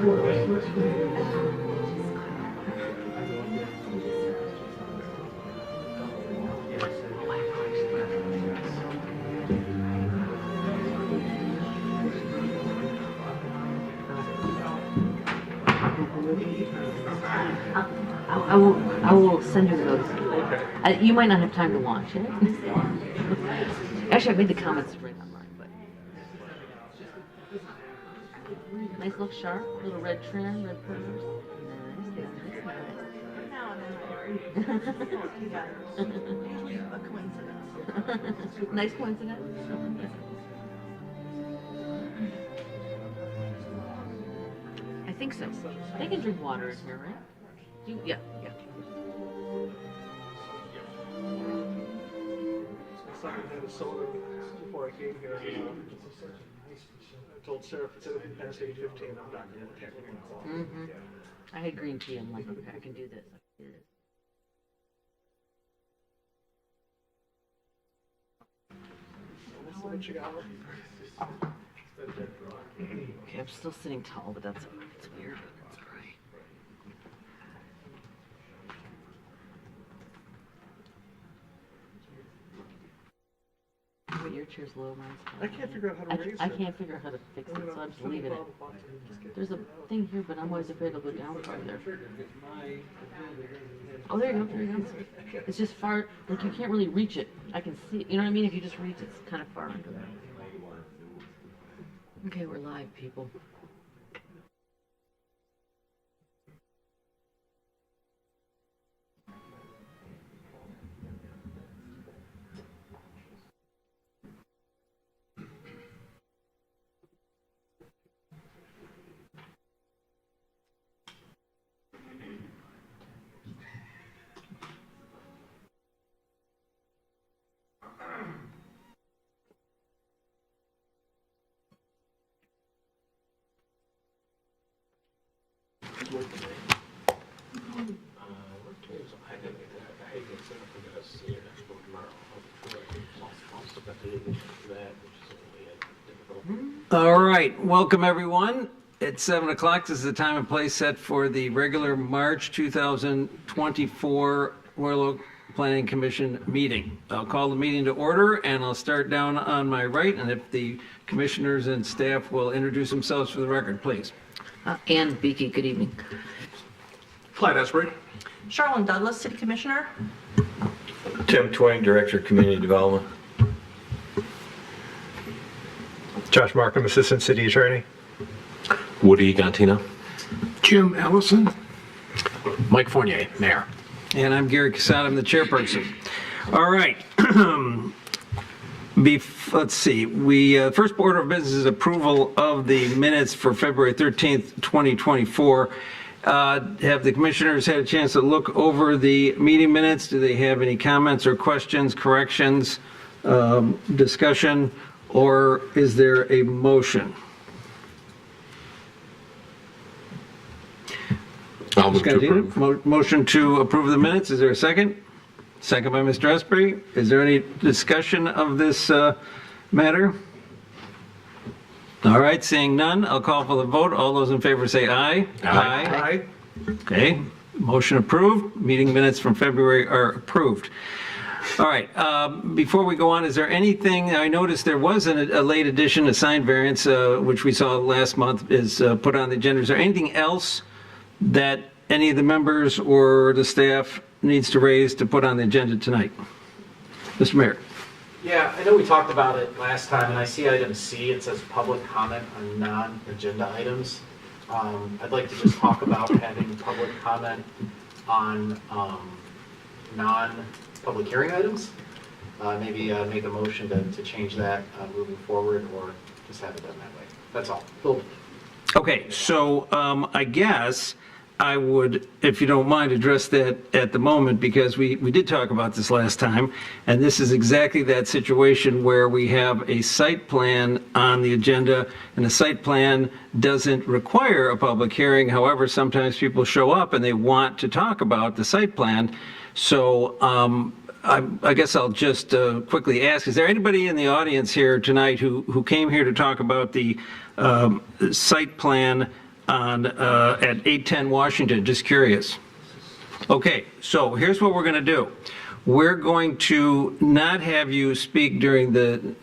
I will send you those. You might not have time to watch it. Actually, I made the comments right online, but nice little sharp, little red trim, red purse. Nice. Nice coincidence. I think so. They can drink water in here, right? Yeah. I had a soda before I came here. I told Sarah if it's anything past 8:15, I'm not going to take it. I had green tea. I'm like, okay, I can do this. What you got? Okay, I'm still sitting tall, but that's all right. It's weird, but that's all right. Wait, your chair's low, mine's high. I can't figure out how to raise it. I can't figure out how to fix it, so I'm just leaving it. There's a thing here, but I'm always afraid it'll go down farther. Oh, there you go. It's just far, like you can't really reach it. I can see it. You know what I mean? If you just reach it, it's kind of far under there. Okay, we're live, people. All right, welcome everyone. It's 7 o'clock. This is the time and place set for the regular March 2024 Royal Oak Planning Commission meeting. I'll call the meeting to order and I'll start down on my right, and if the commissioners and staff will introduce themselves for the record, please. Ann Beakey, good evening. Clyde Esbury. Charlene Douglas, City Commissioner. Tim Twain, Director of Community Development. Josh Markham, Assistant City Attorney. Woody Gantino. Jim Ellison. Mike Fournier, Mayor. And I'm Gary Casada, I'm the chairperson. All right. Let's see. First order of business is approval of the minutes for February 13th, 2024. Have the commissioners had a chance to look over the meeting minutes? Do they have any comments or questions, corrections, discussion, or is there a motion? I'll move to approve. Motion to approve the minutes. Is there a second? Second by Mr. Esbury. Is there any discussion of this matter? All right, seeing none, I'll call for the vote. All those in favor say aye. Aye. Okay, motion approved. Meeting minutes from February are approved. All right, before we go on, is there anything, I noticed there was a late addition, a sign variance, which we saw last month, is put on the agenda. Is there anything else that any of the members or the staff needs to raise to put on the agenda tonight? Mr. Mayor. Yeah, I know we talked about it last time, and I see item C, it says public comment on non-agenda items. I'd like to just talk about having public comment on non-public hearing items. Maybe make a motion to change that moving forward, or just have it done that way. That's all. Okay, so I guess I would, if you don't mind, address that at the moment, because we did talk about this last time, and this is exactly that situation where we have a site plan on the agenda, and the site plan doesn't require a public hearing. However, sometimes people show up and they want to talk about the site plan. So I guess I'll just quickly ask, is there anybody in the audience here tonight who came here to talk about the site plan at 810 Washington, just curious. Okay, so here's what we're going to do. We're going to not have you speak during the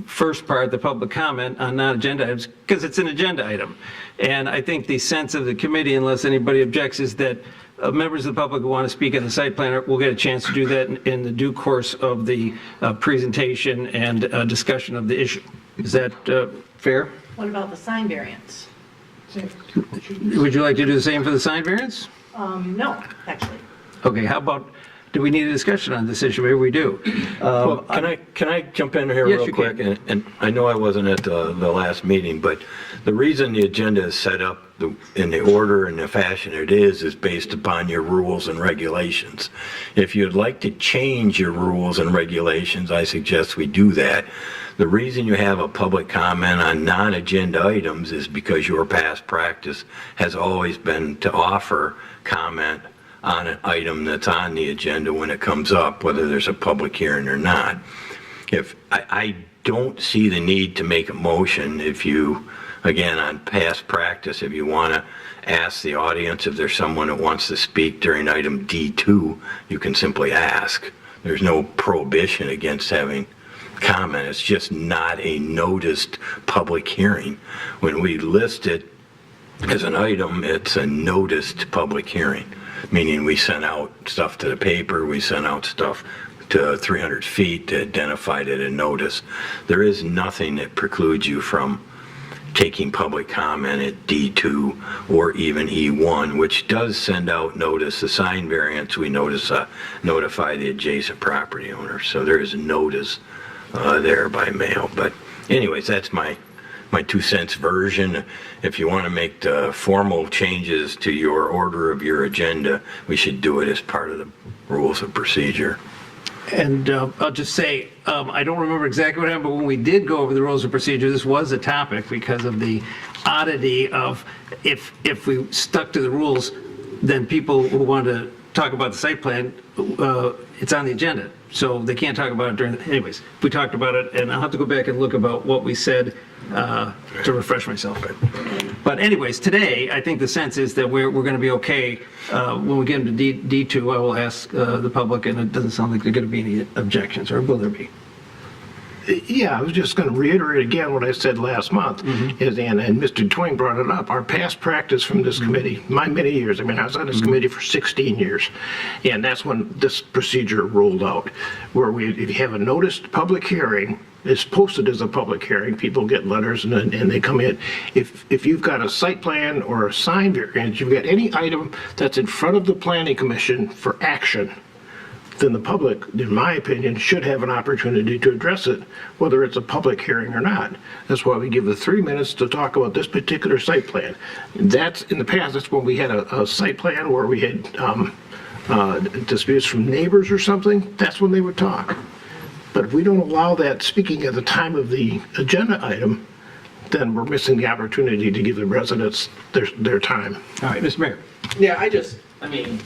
first part, the public comment on non-agenda items, because it's an agenda item. And I think the sense of the committee, unless anybody objects, is that members of the public who want to speak on the site plan will get a chance to do that in the due course of the presentation and discussion of the issue. Is that fair? What about the sign variance? Would you like to do the same for the sign variance? No, actually. Okay, how about, do we need a discussion on this issue? Maybe we do. Well, can I jump in here Yes, real you quick? can. And I know I wasn't at the last meeting, but the reason the agenda is set up in the order and the fashion it is based upon your rules and regulations. If you'd like to change your rules and regulations, I suggest we do that. The reason you have a public comment on non-agenda items is because your past practice has always been to offer comment on an item that's on the agenda when it comes up, whether there's a public hearing or not. If I don't see the need to make a motion if you, again, on past practice, if you want to ask the audience if there's someone that wants to speak during item D2, you can simply ask. There's no prohibition against having comment. It's just not a noticed public hearing. When we list it as an item, it's a noticed public hearing, meaning we sent out stuff to the paper, we sent out stuff to 300 feet to identify it and notice. There is nothing that precludes you from taking public comment at D2 or even E1, which does send out notice. The sign variance, we notify the adjacent property owner. So there is notice there by mail. But anyways, that's my 2 cents version. If you want to make the formal changes to your order of your agenda, we should do it as part of the rules of procedure. And I'll just say, I don't remember exactly what happened, but when we did go over the rules of procedure, this was a topic because of the oddity of if we stuck to the rules, then people who want to talk about the site plan, it's on the agenda. So they can't talk about it during, anyways, we talked about it, and I'll have to go back and look about what we said to refresh myself. But anyways, today, I think the sense is that we're going to be okay. When we get into D2, I will ask the public, and it doesn't sound like there are going to be any objections, or will there be? Yeah, I was just going to reiterate again what I said last month, is, and Mr. Twain brought it up, our past practice from this committee, my many years, I mean, I was on this committee for 16 years, and that's when this procedure rolled out, where if you have a noticed public hearing, it's posted as a public hearing, people get letters and they come in. If you've got a site plan or a sign variance, you've got any item that's in front of the planning commission for action, then the public, in my opinion, should have an opportunity to address it, whether it's a public hearing or not. That's why we give the 3 minutes to talk about this particular site plan. That's, in the past, that's when we had a site plan where we had disputes from neighbors or something, that's when they would talk. But if we don't allow that speaking at the time of the agenda item, then we're missing the opportunity to give the residents their time. All right, Mr. Mayor. Yeah, I think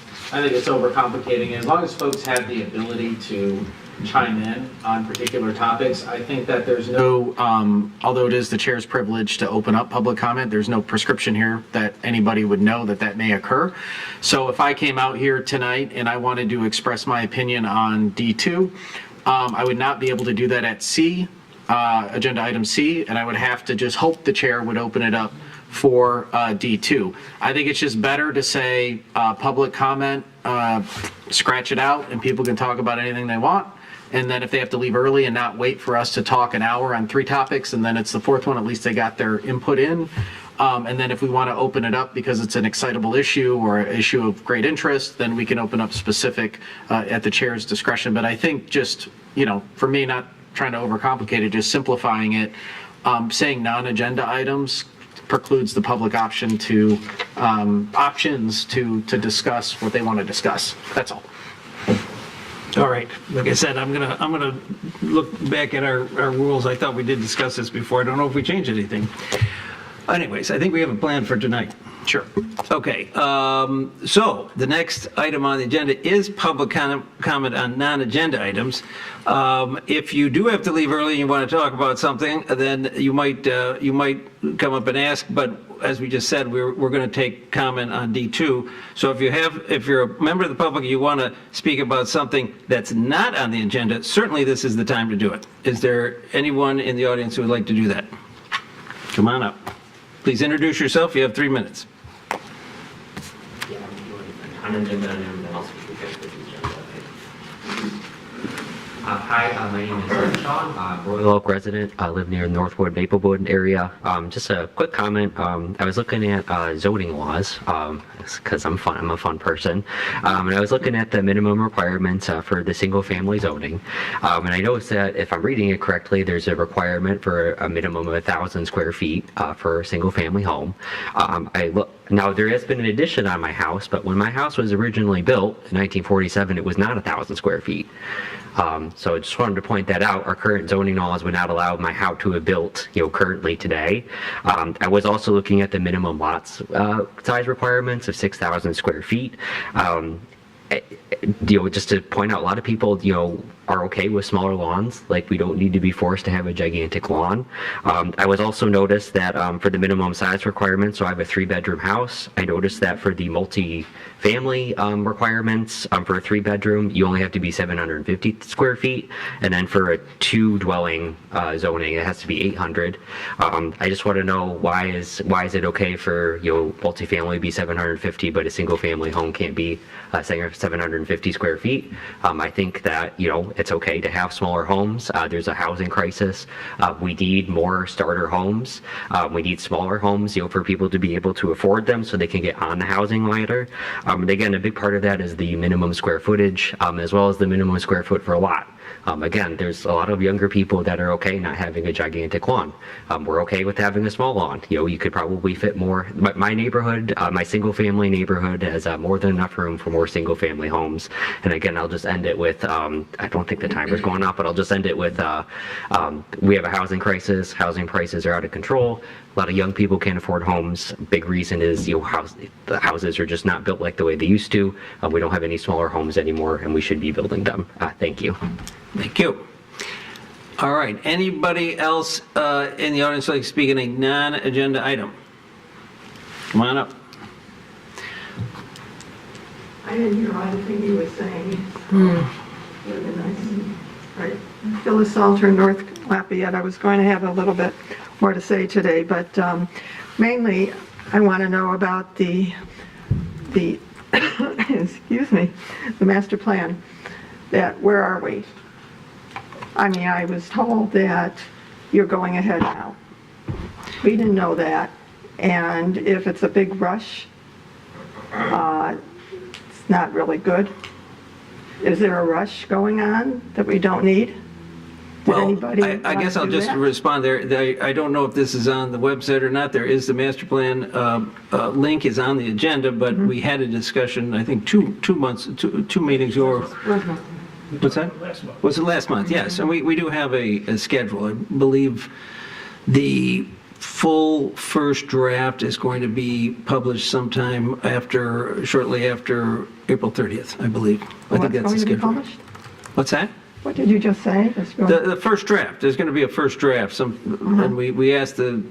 it's overcomplicating. As long as folks have the ability to chime in on particular topics, I think that there's no, although it is the chair's privilege to open up public comment, there's no prescription here that anybody would know that may occur. So if I came out here tonight and I wanted to express my opinion on D2, I would not be able to do that at C, agenda item C, and I would have to just hope the chair would open it up for D2. I think it's just better to say public comment, scratch it out, and people can talk about anything they want. And then if they have to leave early and not wait for us to talk an hour on 3 topics, and then it's the 4th one, at least they got their input in. And then if we want to open it up because it's an excitable issue or an issue of great interest, then we can open up specific at the chair's discretion. But I think just, for me, not trying to overcomplicate it, just simplifying it, saying non-agenda items precludes the public options to discuss what they want to discuss. That's all. All right, like I said, I'm gonna look back at our rules. I thought we did discuss this before. I don't know if we changed anything. Anyways, I think we have a plan for tonight. Sure. Okay, so the next item on the agenda is public comment on non-agenda items. If you do have to leave early and you want to talk about something, then you might come up and ask, but as we just said, we're going to take comment on D2. So if you're a member of the public and you want to speak about something that's not on the agenda, certainly this is the time to do it. Is there anyone in the audience who would like to do that? Come on up. Please introduce yourself. You have 3 minutes. Hi, my name is Sean, Royal Oak resident. I live near Northwood, Maplewood area. Just a quick comment. I was looking at zoning laws because I'm a fun person, and I was looking at the minimum requirements for the single-family zoning, and I noticed that if I'm reading it correctly, there's a requirement for a minimum of 1,000 square feet for a single-family home. Now, there has been an addition on my house, but when my house was originally built in 1947, it was not 1,000 square feet. So I just wanted to point that out. Our current zoning laws would not allow my house to have built, currently today. I was also looking at the minimum lots size requirements of 6,000 square feet. Just to point out, a lot of people, are okay with smaller lawns. Like, we don't need to be forced to have a gigantic lawn. I was also noticed that for the minimum size requirements, so I have a 3-bedroom house. I noticed that for the multi-family requirements, for a 3-bedroom, you only have to be 750 square feet. And then for a 2-dwelling zoning, it has to be 800. I just want to know why is it okay for, multi-family to be 750, but a single-family home can't be 750 square feet. I think that, it's okay to have smaller homes. There's a housing crisis. We need more starter homes. We need smaller homes, for people to be able to afford them so they can get on the housing ladder. And again, a big part of that is the minimum square footage, as well as the minimum square foot for a lot. Again, there's a lot of younger people that are okay not having a gigantic lawn. We're okay with having a small lawn. You could probably fit more. My neighborhood, my single-family neighborhood has more than enough room for more single-family homes. And again, I'll just end it with, I don't think the timer's going off, but I'll just end it with, we have a housing crisis. Housing prices are out of control. A lot of young people can't afford homes. Big reason is, the houses are just not built like the way they used to. We don't have any smaller homes anymore, and we should be building them. Thank you. Thank you. All right. Anybody else in the audience like to speak on a non-agenda item? Come on up. I didn't hear anything you were saying. Would have been nice. Right. Phyllis Salter, North Lafayette. I was going to have a little bit more to say today, but mainly I want to know about the excuse me, the master plan. Where are we? I mean, I was told that you're going ahead now. We didn't know that, and if it's a big rush, it's not really good. Is there a rush going on that we don't need? Well, I guess I'll just respond there. I don't know if this is on the website or not. There is the master plan link is on the agenda, but we had a discussion, I think, two meetings or... What's that? Last month. Was it last month? Yes. And we do have a schedule. I believe the full first draft is going to be published sometime shortly after April 30th, I believe. I think that's the schedule. What's that? What did you just say? The first draft. There's going to be a first draft. And we asked the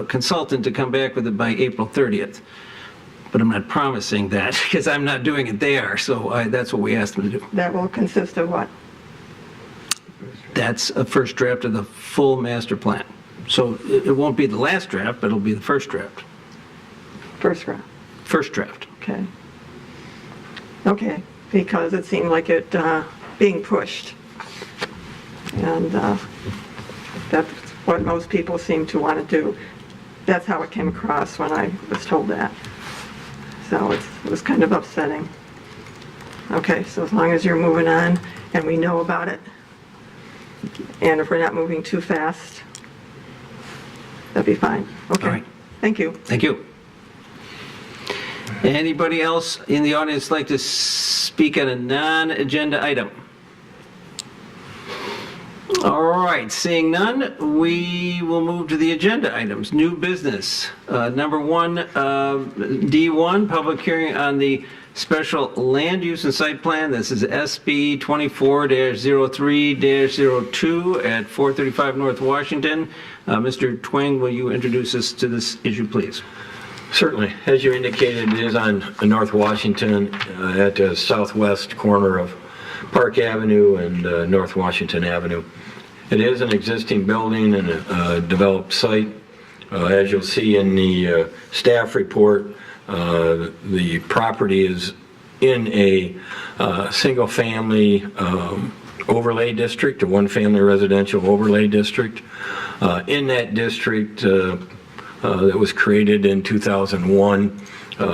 consultant to come back with it by April 30th. But I'm not promising that because I'm not doing it. They are. So that's what we asked them to do. That will consist of what? That's a first draft of the full master plan. So it won't be the last draft, but it'll be the first draft. First draft. First draft. Okay. Okay, because it seemed like it being pushed. And that's what most people seem to want to do. That's how it came across when I was told that. So it was kind of upsetting. Okay, so as long as you're moving on and we know about it, and if we're not moving too fast, that'd be fine. Okay, All right. Thank you. Thank you. Anybody else in the audience like to speak on a non-agenda item? All right, seeing none, we will move to the agenda items. New business. Number one, D1, public hearing on the special land use and site plan. This is SB 24-03-02 at 435 North Washington. Mr. Twing, will you introduce us to this issue, please? Certainly. As you indicated, it is on North Washington at the southwest corner of Park Avenue and North Washington Avenue. It is an existing building and a developed site. As you'll see in the staff report, the property is in a single-family overlay district, a one-family residential overlay district. In that district that was created in 2001,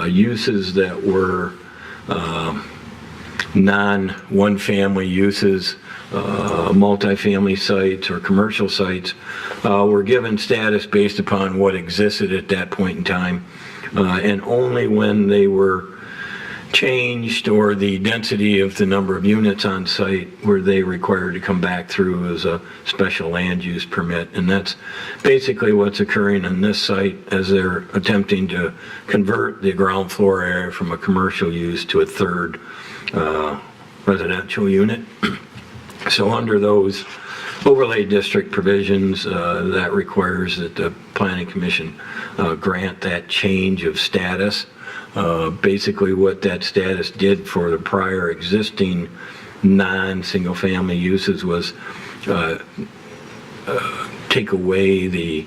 uses that were non-one-family uses, multifamily sites or commercial sites, were given status based upon what existed at that point in time. And only when they were changed or the density of the number of units on site were they required to come back through as a special land use permit. And that's basically what's occurring on this site as they're attempting to convert the ground floor area from a commercial use to a third residential unit. So under those overlay district provisions, that requires that the Planning Commission grant that change of status. Basically what that status did for the prior existing non-single family uses was take away the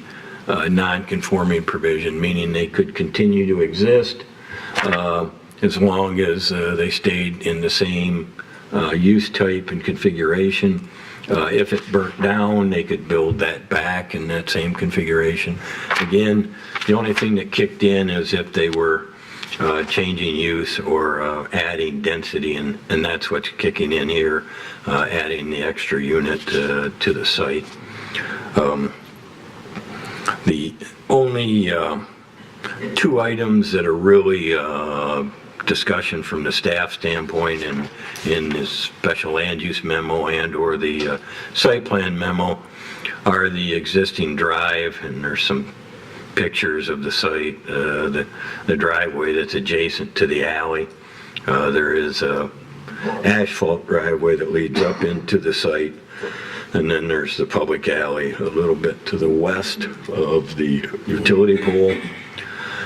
non-conforming provision, meaning they could continue to exist as long as they stayed in the same use type and configuration. If it burnt down, they could build that back in that same configuration. Again, the only thing that kicked in is if they were changing use or adding density, and that's what's kicking in here, adding the extra unit to the site. The only two items that are really discussion from the staff standpoint in this special land use memo and or the site plan memo are the existing drive, and there's some pictures of the site, the driveway that's adjacent to the alley. There is a asphalt driveway that leads up into the site, and then there's the public alley a little bit to the west of the utility pole.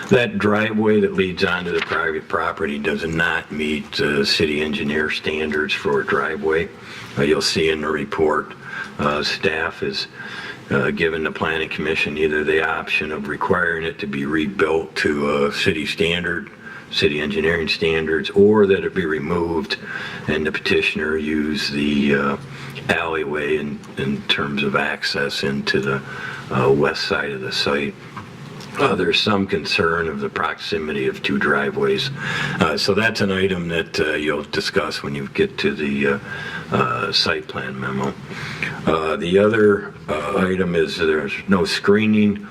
That driveway that leads onto the private property does not meet city engineer standards for a driveway. You'll see in the report, staff is given the Planning Commission either the option of requiring it to be rebuilt to city standard, city engineering standards, or that it be removed and the petitioner use the alleyway in terms of access into the west side of the site. There's some concern of the proximity of two driveways. So that's an item that you'll discuss when you get to the site plan memo. The other item is there's no screening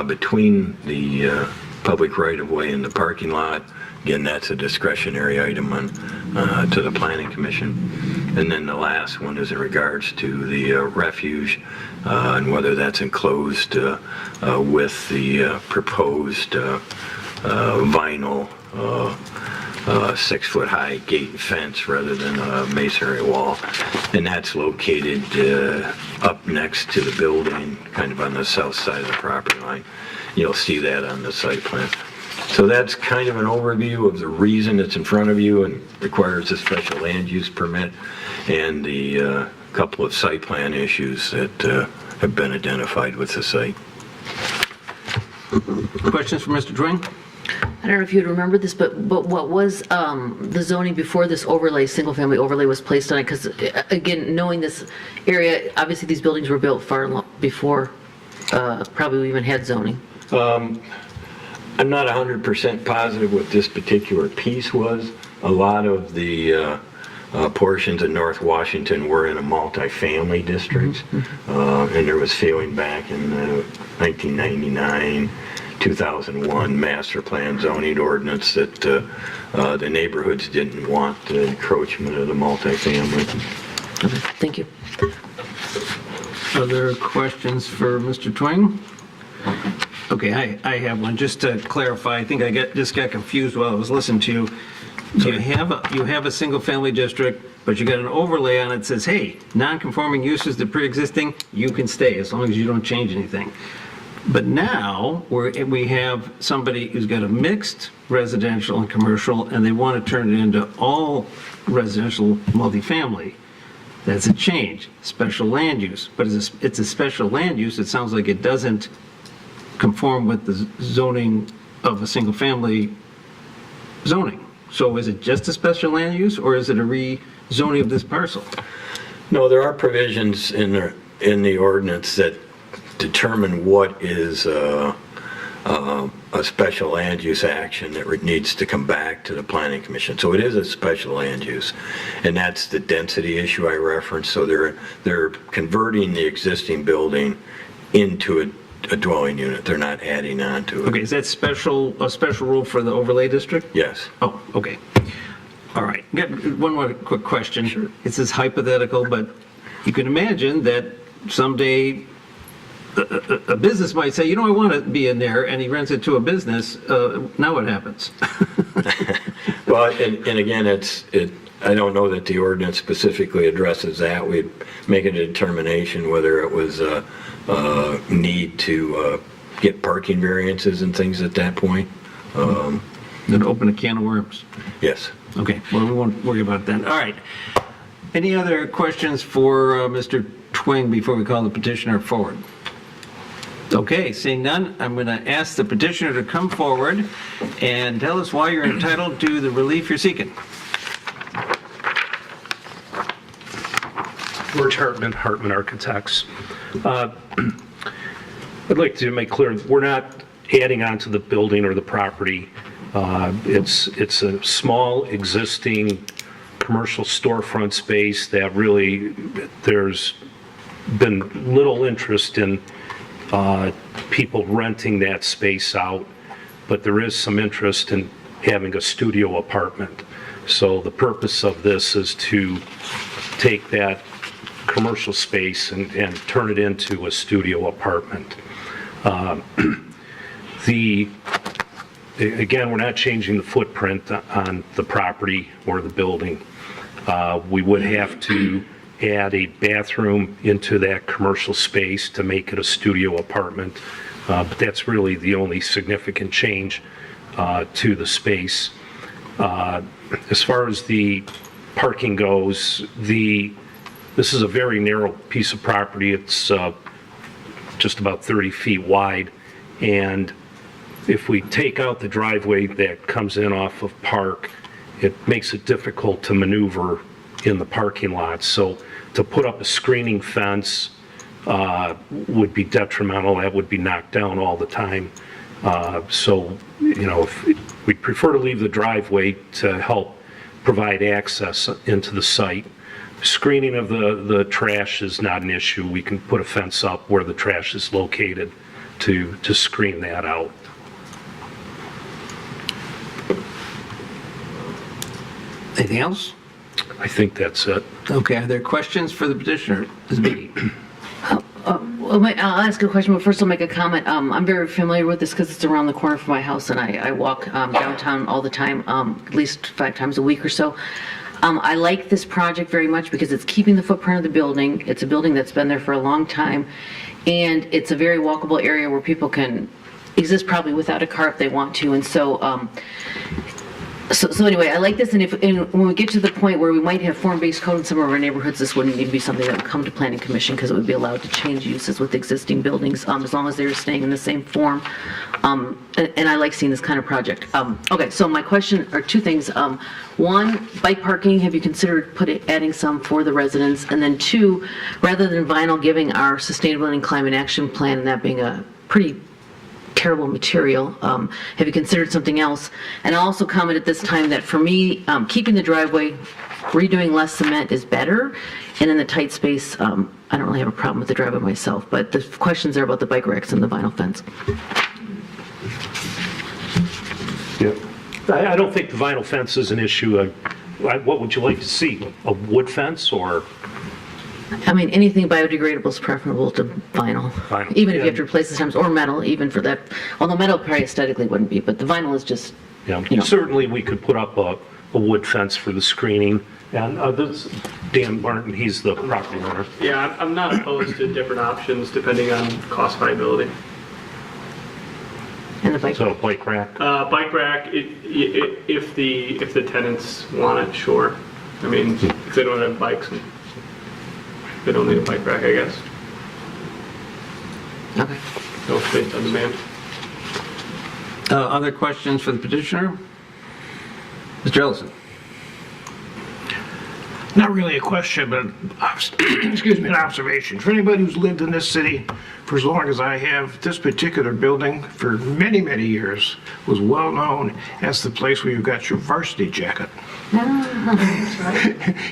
between the public right-of-way and the parking lot. Again, that's a discretionary item on, to the Planning Commission. And then the last one is in regards to the refuge and whether that's enclosed with the proposed vinyl 6-foot-high gate and fence rather than a masonry wall. And that's located up next to the building, kind of on the south side of the property line. You'll see that on the site plan. So that's kind of an overview of the reason it's in front of you and requires a special land use permit and the couple of site plan issues that have been identified with the site. Questions for Mr. Twing? I don't know if you'd remember this, but what was the zoning before this overlay, single-family overlay was placed on it? Because, again, knowing this area, obviously these buildings were built far before probably we even had zoning. I'm not 100% positive what this particular piece was. A lot of the portions of North Washington were in a multifamily district, and there was feeling back in 1999, 2001 master plan zoning ordinance that the neighborhoods didn't want the encroachment of the multifamily. Okay, thank you. Other questions for Mr. Twing? Okay, I have one. Just to clarify, I think I just got confused while I was listening to you. You have a single-family district, but you got an overlay on it that says, hey, non-conforming uses that pre-existing, you can stay as long as you don't change anything. But now, we have somebody who's got a mixed residential and commercial, and they want to turn it into all residential multifamily. That's a change, special land use. But it's a special land use, it sounds like it doesn't conform with the zoning of a single-family zoning. So is it just a special land use, or is it a rezoning of this parcel? No, there are provisions in the ordinance that determine what is a special land use action that needs to come back to the planning commission. So it is a special land use, and that's the density issue I referenced. So they're converting the existing building into a dwelling unit. They're not adding on to it. Okay, is that a special rule for the overlay district? Yes. Oh, okay. All right. Got one more quick question. Sure. It's this hypothetical, but you can imagine that someday a business might say, you know, I want to be in there, and he rents it to a business. Now what happens? Well, and again, I don't know that the ordinance specifically addresses that. We'd make a determination whether it was a need to get parking variances and things at that point. Then open a can of worms. Yes. Okay, well, we won't worry about that. All right. Any other questions for Mr. Twing before we call the petitioner forward? Okay, seeing none, I'm going to ask the petitioner to come forward and tell us why you're entitled to the relief you're seeking. George Hartman Architects. I'd like to make clear, we're not adding on to the building or the property. It's a small existing commercial storefront space that really, there's been little interest in people renting that space out, but there is some interest in having a studio apartment. So the purpose of this is to take that commercial space and turn it into a studio apartment. Again, we're not changing the footprint on the property or the building. We would have to add a bathroom into that commercial space to make it a studio apartment, but that's really the only significant change to the space. As far as the parking goes, this is a very narrow piece of property. It's just about 30 feet wide, and if we take out the driveway that comes in off of Park, it makes it difficult to maneuver in the parking lot. So to put up a screening fence would be detrimental. That would be knocked down all the time. So, you know, we'd prefer to leave the driveway to help provide access into the site. Screening of the trash is not an issue. We can put a fence up where the trash is located to screen that out. Anything else? I think that's it. Okay, are there questions for the petitioner? Ms. Beatty? Well, I'll ask a question, but first I'll make a comment. I'm very familiar with this because it's around the corner from my house, and I walk downtown all the time, at least 5 times a week or so. I like this project very much because it's keeping the footprint of the building. It's a building that's been there for a long time, and it's a very walkable area where people can exist probably without a car if they want to. And so, so anyway, I like this, and when we get to the point where we might have form-based code in some of our neighborhoods, this wouldn't need to be something that would come to planning commission because it would be allowed to change uses with existing buildings as long as they're staying in the same form. And I like seeing this kind of project. Okay, so my question are 2 things. One, bike parking, have you considered adding some for the residents? And then 2, rather than vinyl giving our sustainability and climate action plan, and that being a pretty terrible material, have you considered something else? And I'll also comment at this time that for me, keeping the driveway, redoing less cement is better, and in the tight space, I don't really have a problem with the driveway myself, but the questions are about the bike racks and the vinyl fence. Yeah. I don't think the vinyl fence is an issue. What would you like to see? A wood fence or? I mean, anything biodegradable is preferable to vinyl. Vinyl. Even if you have to replace the stems, or metal, even for that. Although metal probably aesthetically wouldn't be, but the vinyl is just, Yeah, you know. certainly we could put up a wood fence for the screening. And this, Dan Martin, he's the property owner. Yeah, I'm not opposed to different options depending on cost viability. And the bike. So bike rack. Bike rack, if the tenants want it, sure. I mean, if they don't have bikes, they don't need a bike rack, I guess. Okay. No space on demand. Other questions for the petitioner? Mr. Ellison? Not really a question, but, excuse me, an observation. For anybody who's lived in this city for as long as I have, this particular building for many, many years was well known as the place where you got your varsity jacket.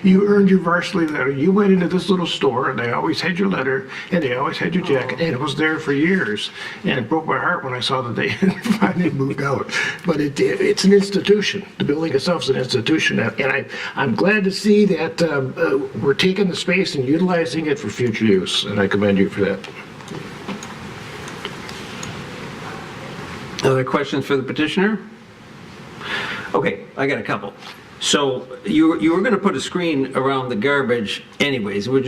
You earned your varsity letter. You went into this little store, and they always had your letter, and they always had your jacket, and it was there for years. And it broke my heart when I saw that they had finally moved out. But it's an institution. The building itself is an institution, and I'm glad to see that we're taking the space and utilizing it for future use, and I commend you for that. Other questions for the petitioner? Okay, I got a couple. So you were going to put a screen around the garbage anyways. We're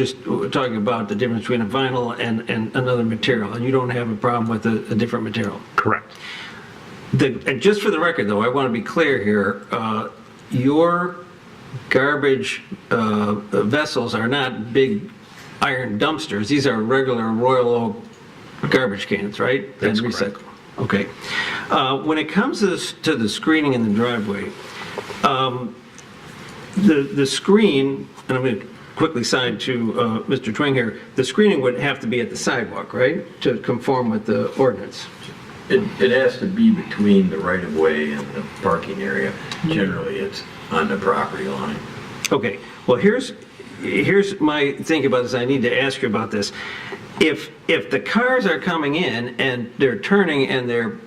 talking about the difference between a vinyl and another material, and you don't have a problem with a different material. Correct. And just for the record, though, I want to be clear here. Your garbage vessels are not big iron dumpsters. These are regular Royal Oak garbage cans, right? That's and correct. recycle. Okay. When it comes to the screening in the driveway, the screen, and I'm going to quickly side to Mr. Twing here, the screening would have to be at the sidewalk, right? To conform with the ordinance. It has to be between the right-of-way and the parking area. Generally, it's on the property line. Okay, well, here's my thinking about this. I need to ask you about this. If the cars are coming in and they're turning and they're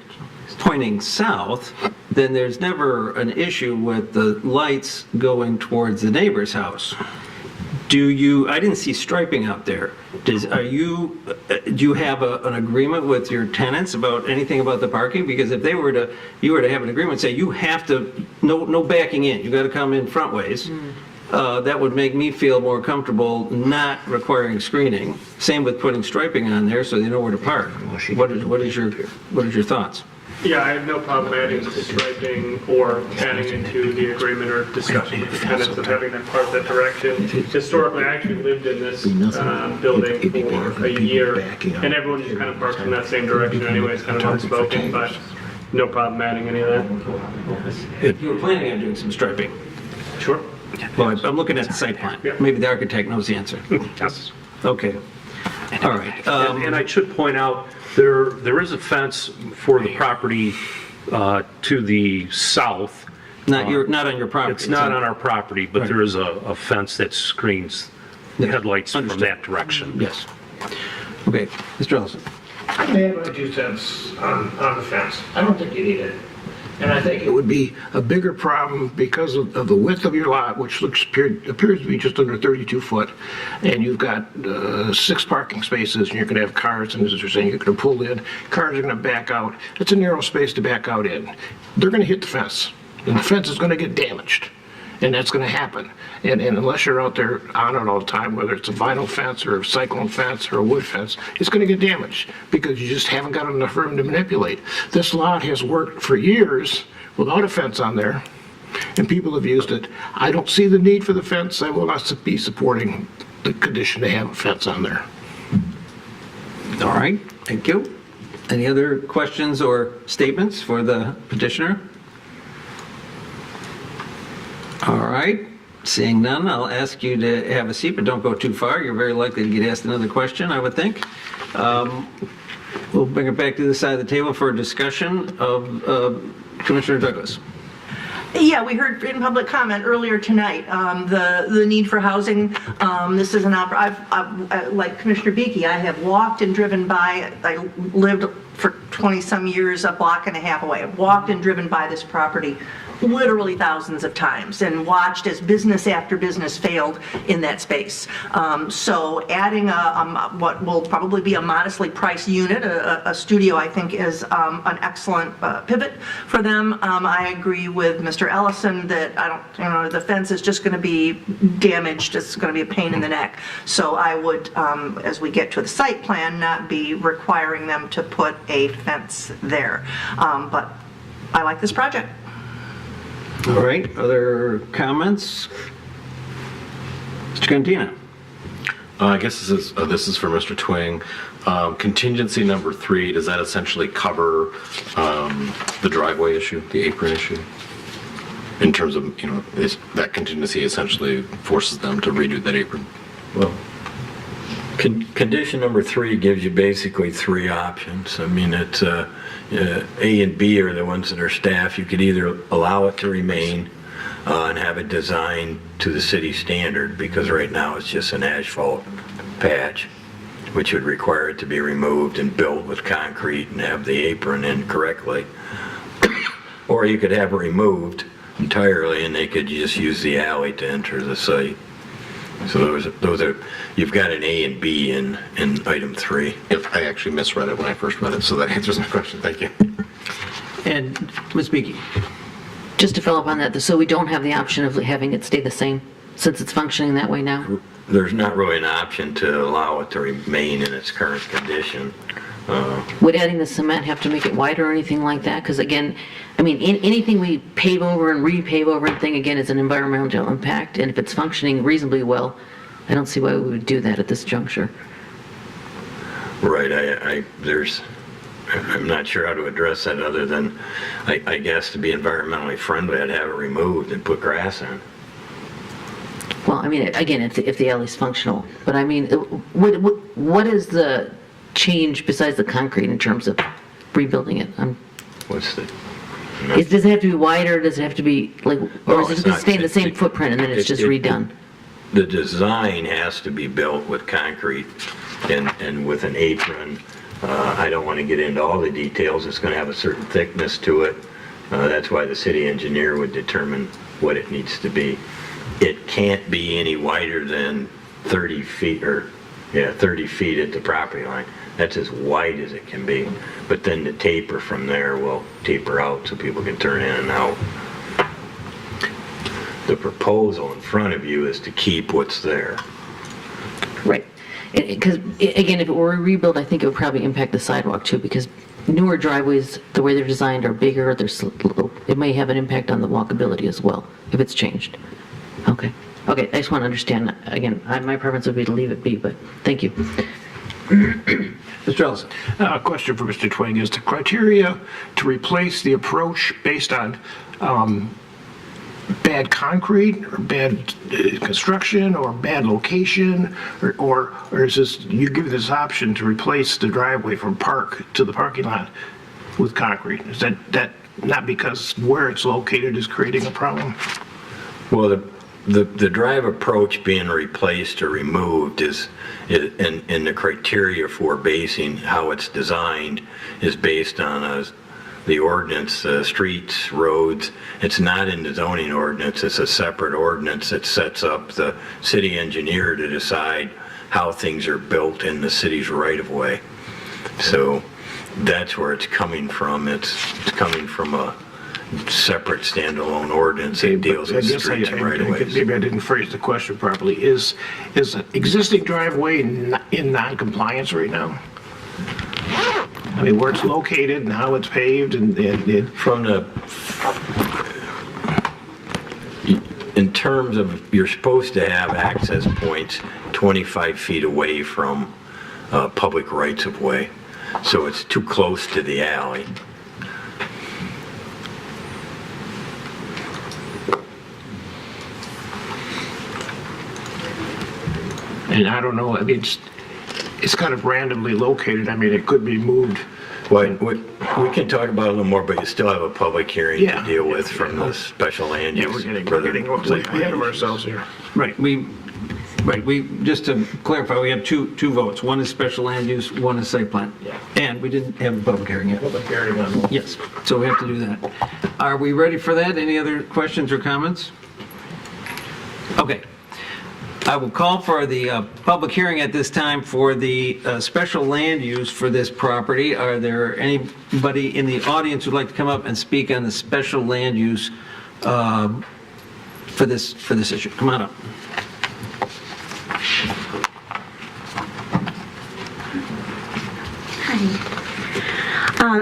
pointing south, then there's never an issue with the lights going towards the neighbor's house. I didn't see striping out there. Do you have an agreement with your tenants about anything about the parking? Because if you were to have an agreement, say you have to, no backing in, you got to come in front ways. That would make me feel more comfortable not requiring screening. Same with putting striping on there so they know where to park. What is your thoughts? Yeah, I have no problem adding to striping or adding into the agreement or discussion with the tenants of having them park that direction. Historically, I actually lived in this building for a year, and everyone just kind of parks in that same direction anyway. It's kind of unspoken, but no problem adding any of that. You were planning on doing some striping. Sure. Well, I'm looking at the site plan. Yeah. Maybe the architect knows the answer. Yes. Okay. All right. And I should point out, there is a fence for the property to the south. Not on your property. It's not on our property, but there is a fence that screens the headlights from that direction. Yes. Okay, Mr. Ellison. I have my 2 cents on the fence. I don't think you need it. And I think it would be a bigger problem because of the width of your lot, which appears to be just under 32 foot. And you've got 6 parking spaces, and you're going to have cars, and as you're saying, you're going to pull in. Cars are going to back out. It's a narrow space to back out in. They're going to hit the fence, and the fence is going to get damaged. And that's going to happen. And unless you're out there on it all the time, whether it's a vinyl fence or a cyclone fence or a wood fence, it's going to get damaged because you just haven't got enough room to manipulate. This lot has worked for years without a fence on there, and people have used it. I don't see the need for the fence. I will not be supporting the condition to have a fence on there. All right, thank you. Any other questions or statements for the petitioner? All right, seeing none, I'll ask you to have a seat, but don't go too far. You're very likely to get asked another question, I would think. We'll bring it back to the side of the table for a discussion of Commissioner Douglas. Yeah, we heard in public comment earlier tonight, the need for housing. This is an like Commissioner Beakey, I have walked and driven by, I lived for 20-some years, a block and a half away. I've walked and driven by this property literally thousands of times and watched as business after business failed in that space. So adding what will probably be a modestly priced unit, a studio, I think is an excellent pivot for them. I agree with Mr. Ellison that the fence is just going to be damaged. It's going to be a pain in the neck. So I would, as we get to the site plan, not be requiring them to put a fence there. But I like this project. All right, other comments? Mr. Cantina? I guess this is for Mr. Twing. Contingency number 3, does that essentially cover the driveway issue, the apron issue? In terms of, is that contingency essentially forces them to redo that apron? Well, condition number 3 gives you basically 3 options. I mean, it's A and B are the ones that are staff. You could either allow it to remain and have it designed to the city standard, because right now it's just an asphalt patch, which would require it to be removed and built with concrete and have the apron in correctly. Or you could have it removed entirely and they could just use the alley to enter the site. So those are, you've got an A and B in item 3. If I actually misread it when I first read it, so that answers my question. Thank you. And Ms. Beaky? Just to follow up on that, so we don't have the option of having it stay the same, since it's functioning that way now? There's not really an option to allow it to remain in its current condition. Would adding the cement have to make it wider or anything like that? Because again, I mean, anything we pave over and repave over and thing, again, is an environmental impact, and if it's functioning reasonably well, I don't see why we would do that at this juncture. Right, I'm not sure how to address that other than, I guess to be environmentally friendly, I'd have it removed and put grass in. Well, I mean, again, if the alley's functional, but I mean, what is the change besides the concrete in terms of rebuilding it? What's the? Does it have to be wider? Does it have to be like, or is it it's just not- stay in the same footprint and then it's just redone? The design has to be built with concrete and with an apron. I don't want to get into all the details. It's going to have a certain thickness to it. That's why the city engineer would determine what it needs to be. It can't be any wider than 30 feet 30 feet at the property line. That's as wide as it can be. But then the taper from there will taper out so people can turn in and out. The proposal in front of you is to keep what's there. Right. Because, again, if it were a rebuild, I think it would probably impact the sidewalk too, because newer driveways, the way they're designed, are bigger. It may have an impact on the walkability as well, if it's changed. Okay. Okay, I just want to understand, again, my preference would be to leave it be, but thank you. Mr. Ellison? A question for Mr. Twing. Is the criteria to replace the approach based on bad concrete or bad construction or bad location, or is this, you give this option to replace the driveway from park to the parking lot with concrete? Is that not because where it's located is creating a problem? Well, the drive approach being replaced or removed is and the criteria for basing how it's designed is based on the ordinance, streets, roads. It's not in the zoning ordinance. It's a separate ordinance that sets up the city engineer to decide how things are built in the city's right-of-way. So that's where it's coming from. It's coming from a separate standalone ordinance that deals with streets and right-of-ways. Maybe I didn't phrase the question properly. Is the existing driveway in non-compliance right now? I mean, where it's located and how it's paved and From in terms of, you're supposed to have access points 25 feet away from public rights-of-way, so it's too close to the alley. and I don't know, I mean, it's kind of randomly located. I mean, it could be moved. Well, we can talk about it a little more, but you still have a public hearing to deal with from the special land use. Yeah, we're getting way ahead of ourselves here. Right, Right, just to clarify, we have two votes. One is special land use, one is site plan. Yeah. And we didn't have a public hearing yet. Public hearing on one. Yes, so we have to do that. Are we ready for that? Any other questions or comments? Okay. I will call for the public hearing at this time for the special land use for this property. Are there anybody in the audience who'd like to come up and speak on the special land use for this issue? Come on up.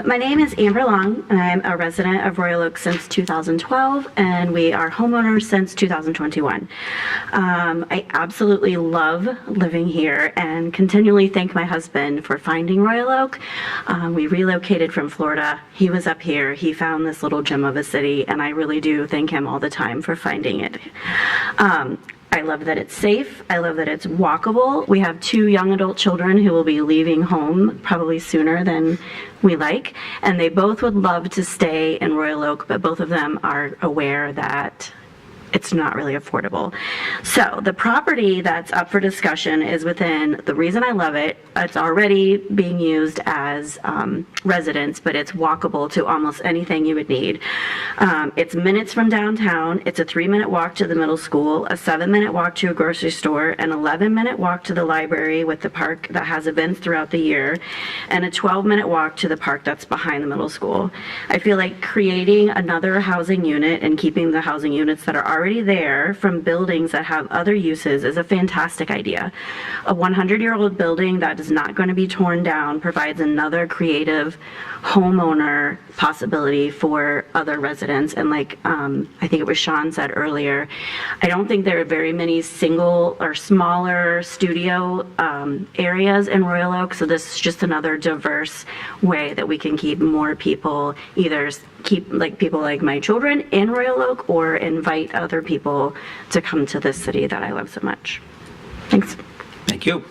My name is Amber Long, and I'm a resident of Royal Oak since 2012, and we are homeowners since 2021. I absolutely love living here and continually thank my husband for finding Royal Oak. We relocated from Florida. He was up here. He found this little gem of a city, and I really do thank him all the time for finding it. I love that it's safe. I love that it's walkable. We have 2 young adult children who will be leaving home probably sooner than we like, and they both would love to stay in Royal Oak, but both of them are aware that it's not really affordable. So the property that's up for discussion is within, the reason I love it, it's already being used as residence, but it's walkable to almost anything you would need. It's minutes from downtown. It's a 3-minute walk to the middle school, a 7-minute walk to a grocery store, an 11-minute walk to the library with the park that has events throughout the year, and a 12-minute walk to the park that's behind the middle school. I feel like creating another housing unit and keeping the housing units that are already there from buildings that have other uses is a fantastic idea. A 100-year-old building that is not going to be torn down provides another creative homeowner possibility for other residents. And like I think it was Sean said earlier, I don't think there are very many single or smaller studio areas in Royal Oak, so this is just another diverse way that we can keep more people, either keep like people like my children in Royal Oak or invite other people to come to this city that I love so much. Thanks. Thank you.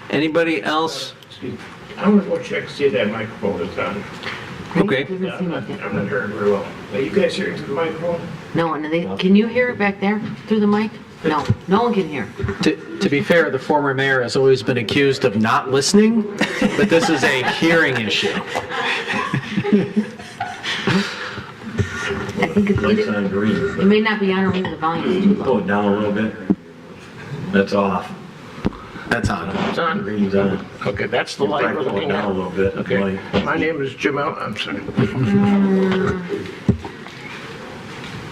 Anybody else? I want to go check, see if that microphone is on. Okay. I'm not hearing very well. Are you guys hearing through the microphone? No, and can you hear it back there through the mic? No, no one can hear. To be fair, the former mayor has always been accused of not listening, but this is a hearing issue. I think it's Lights on green. it may not be on or maybe the volume is too Pull low. it down a little bit. That's off. That's on. It's on. Green's on. Okay, that's the light we're Pull it looking down a at. little bit. Okay, Light. my name is Jim I'm sorry.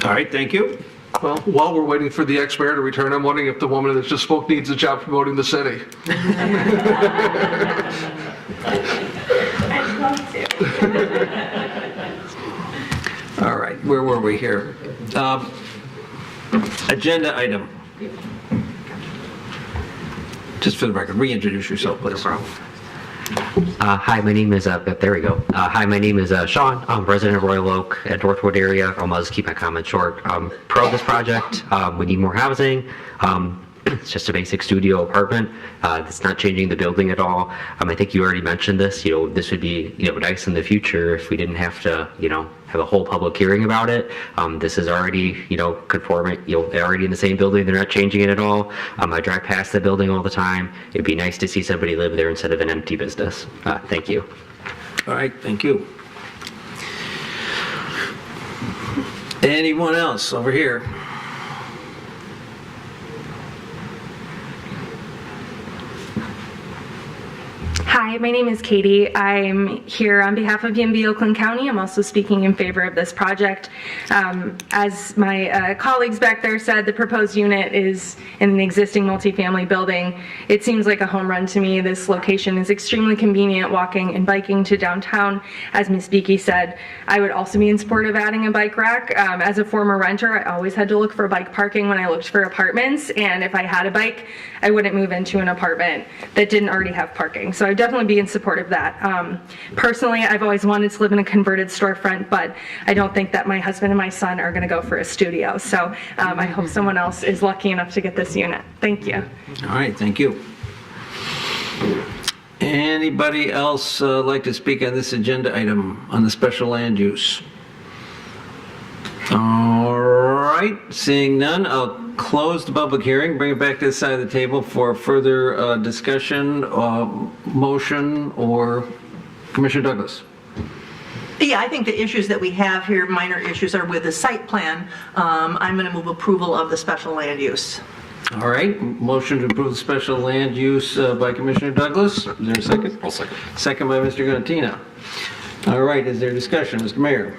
All right, thank you. Well, while we're waiting for the ex-mayor to return, I'm wondering if the woman that just spoke needs a job promoting the city. All right, where were we here? Agenda item. Just for the record, reintroduce yourself, please. Hi, my name is, there we go. Hi, my name is Sean. I'm resident of Royal Oak at Northwood area. I'll just keep my comments short. Pro this project. We need more housing. It's just a basic studio apartment. It's not changing the building at all. I think you already mentioned this. This would be, nice in the future if we didn't have to, have a whole public hearing about it. This is already, conforming, they're already in the same building. They're not changing it at all. I drive past the building all the time. It'd be nice to see somebody live there instead of an empty business. Thank you. All right, thank you. Anyone else over here? Hi, my name is Katie. I'm here on behalf of YIMBY Oakland County. I'm also speaking in favor of this project. As my colleagues back there said, the proposed unit is in an existing multifamily building. It seems like a home run to me. This location is extremely convenient, walking and biking to downtown. As Ms. Beakey said, I would also be in support of adding a bike rack. As a former renter, I always had to look for bike parking when I looked for apartments, and if I had a bike, I wouldn't move into an apartment that didn't already have parking. So I'd definitely be in support of that. Personally, I've always wanted to live in a converted storefront, but I don't think that my husband and my son are going to go for a studio. So I hope someone else is lucky enough to get this unit. Thank you. All right, thank you. Anybody else like to speak on this agenda item on the special land use? All right, seeing none, I'll close the public hearing, bring it back to the side of the table for further discussion, motion, or Commissioner Douglas. Yeah, I think the issues that we have here, minor issues, are with the site plan. I'm going to move approval of the special land use. All right, motion to approve the special land use by Commissioner Douglas. Is there a second? I'll second. Second by Mr. Gantino. All right, is there discussion? Mr. Mayor?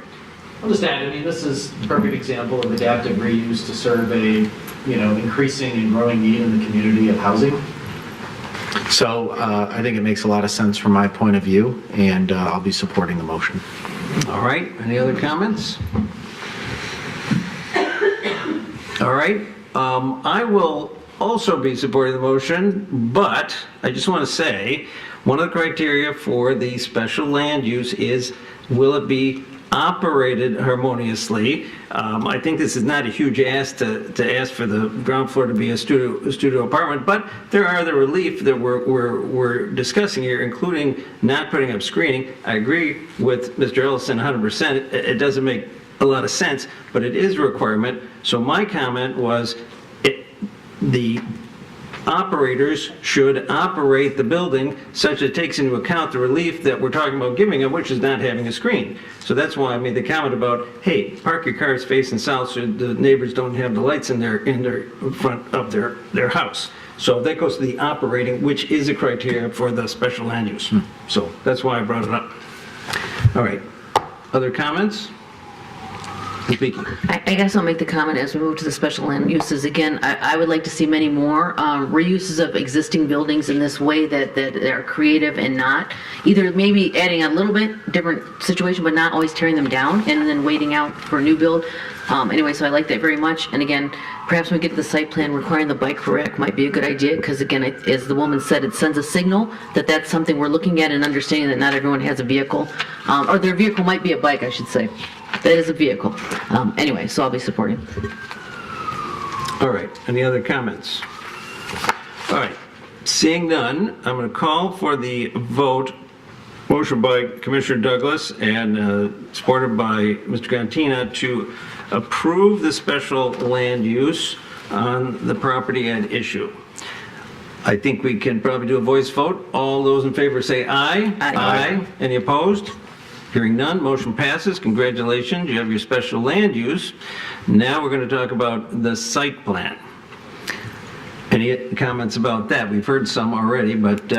I'll just add, I mean, this is a perfect example of adaptive reuse to serve a, increasing and growing need in the community of housing. So I think it makes a lot of sense from my point of view, and I'll be supporting the motion. All right, any other comments? All right, I will also be supporting the motion, but I just want to say, one of the criteria for the special land use is, will it be operated harmoniously? I think this is not a huge ask to ask for the ground floor to be a studio apartment, but there are the relief that we're discussing here, including not putting up screening. I agree with Mr. Ellison 100%. It doesn't make a lot of sense, but it is a requirement. So my comment was, the operators should operate the building such that it takes into account the relief that we're talking about giving them, which is not having a screen. So that's why I made the comment about, hey, park your cars facing south so the neighbors don't have the lights in their front of their house. So that goes to the operating, which is a criteria for the special land use. So that's why I brought it up. All right, other comments? Speaking. I guess I'll make the comment as we move to the special land uses. Again, I would like to see many more reuses of existing buildings in this way that are creative and not, either maybe adding a little bit different situation, but not always tearing them down and then waiting out for a new build. Anyway, so I like that very much. And again, perhaps when we get to the site plan, requiring the bike rack might be a good idea, because again, as the woman said, it sends a signal that that's something we're looking at and understanding that not everyone has a vehicle, or their vehicle might be a bike, I should say. That is a vehicle. Anyway, so I'll be supporting. All right, any other comments? All right, seeing none, I'm going to call for the vote. Motion by Commissioner Douglas and supported by Mr. Cantina to approve the special land use on the property at issue. I think we can probably do a voice vote. All those in favor say aye. Aye. Any opposed? Hearing none, motion passes. Congratulations, you have your special land use. Now we're going to talk about the site plan. Any comments about that? We've heard some already, but...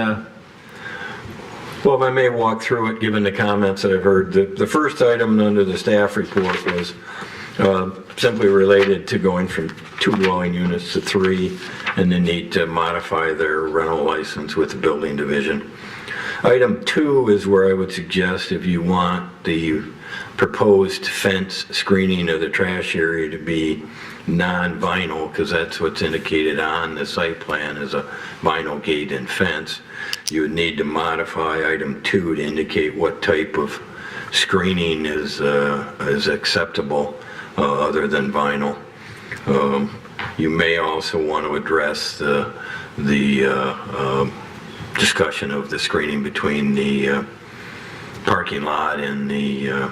Well, if I may walk through it, given the comments that I've heard. The first item under the staff report was simply related to going from 2 dwelling units to 3 and the need to modify their rental license with the building division. Item 2 is where I would suggest, if you want the proposed fence screening of the trash area to be non-vinyl, because that's what's indicated on the site plan as a vinyl gate and fence, you would need to modify item 2 to indicate what type of screening is acceptable other than vinyl. You may also want to address the discussion of the screening between the parking lot and the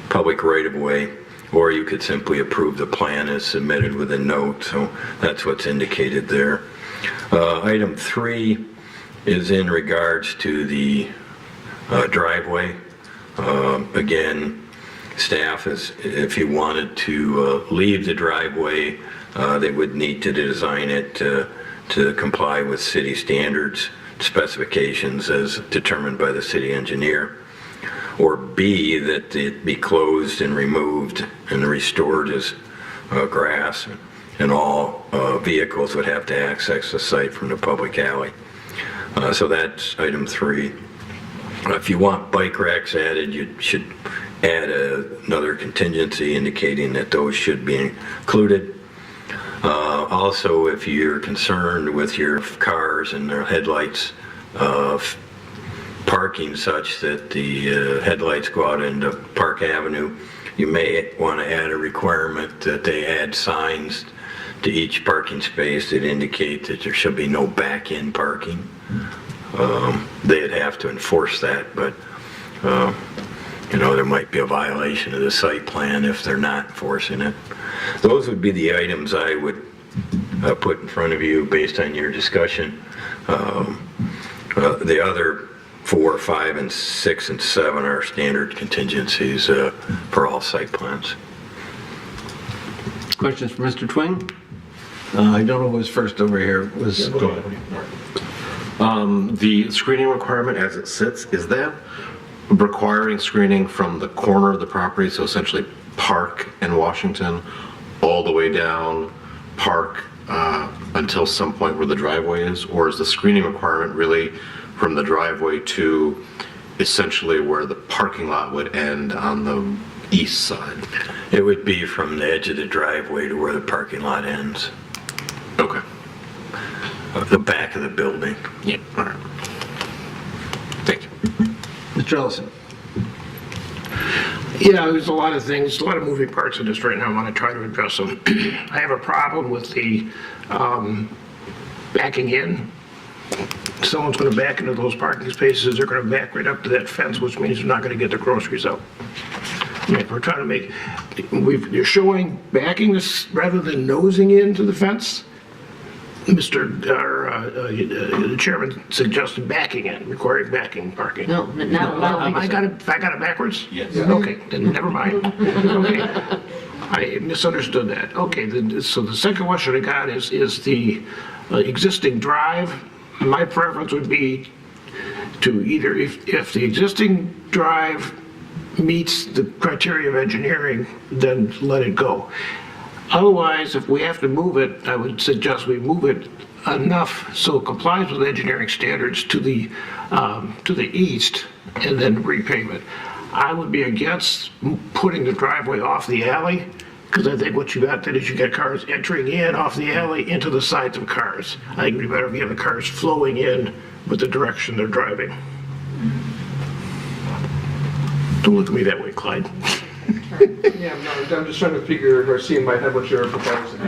public right-of-way, or you could simply approve the plan as submitted with a note. So that's what's indicated there. Item 3 is in regards to the driveway. Again, staff is, if you wanted to leave the driveway, they would need to design it to comply with city standards, specifications as determined by the city engineer. Or B, that it be closed and removed and restored as grass, and all vehicles would have to access the site from the public alley. So that's item 3. If you want bike racks added, you should add another contingency indicating that those should be included. Also, if you're concerned with your cars and their headlights parking such that the headlights go out into Park Avenue, you may want to add a requirement that they add signs to each parking space that indicate that there should be no back-in parking. They'd have to enforce that, but there might be a violation of the site plan if they're not enforcing it. those would be the items I would put in front of you based on your discussion. The other 4, 5, and 6, and 7 are standard contingencies for all site plans. Questions for Mr. Twing? I don't know who was first over here. The screening requirement as it sits, is that requiring screening from the corner of the property, so essentially Park and Washington, all the way down Park until some point where the driveway is? Or is the screening requirement really from the driveway to essentially where the parking lot would end on the east side? It would be from the edge of the driveway to where the parking lot ends. Okay. The back of the building. Yeah, all right. Thank you. Mr. Ellison? Yeah, there's a lot of things, a lot of moving parts in this right now. I want to try to address them. I have a problem with the backing in. Someone's going to back into those parking spaces. They're going to back right up to that fence, which means they're not going to get their groceries out. I mean, we're trying to make, you're showing backing this rather than nosing into the fence. The chairman suggested backing in, requiring backing parking. No, not allowing. I got it backwards? Yes. Okay, then never mind. Okay. I misunderstood that. Okay, so the second question I got is the existing drive. My preference would be to either, if the existing drive meets the criteria of engineering, then let it go. Otherwise, if we have to move it, I would suggest we move it enough so it complies with engineering standards to the east and then repave it. I would be against putting the driveway off the alley, because I think what you got then is you got cars entering in off the alley into the sides of cars. I think it'd be better if you have the cars flowing in with the direction they're driving. Don't look at me that way, Clyde. Yeah, no, I'm just trying to figure or see in my head what you're proposing.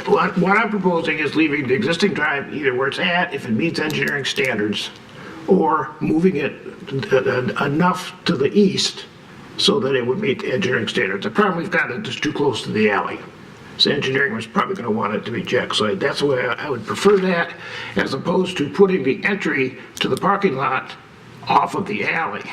What I'm proposing is leaving the existing drive either where it's at, if it meets engineering standards, or moving it enough to the east so that it would meet the engineering standards. The problem we've got is it's too close to the alley. So engineering was probably going to want it to be checked. So that's the way I would prefer that, as opposed to putting the entry to the parking lot off of the alley.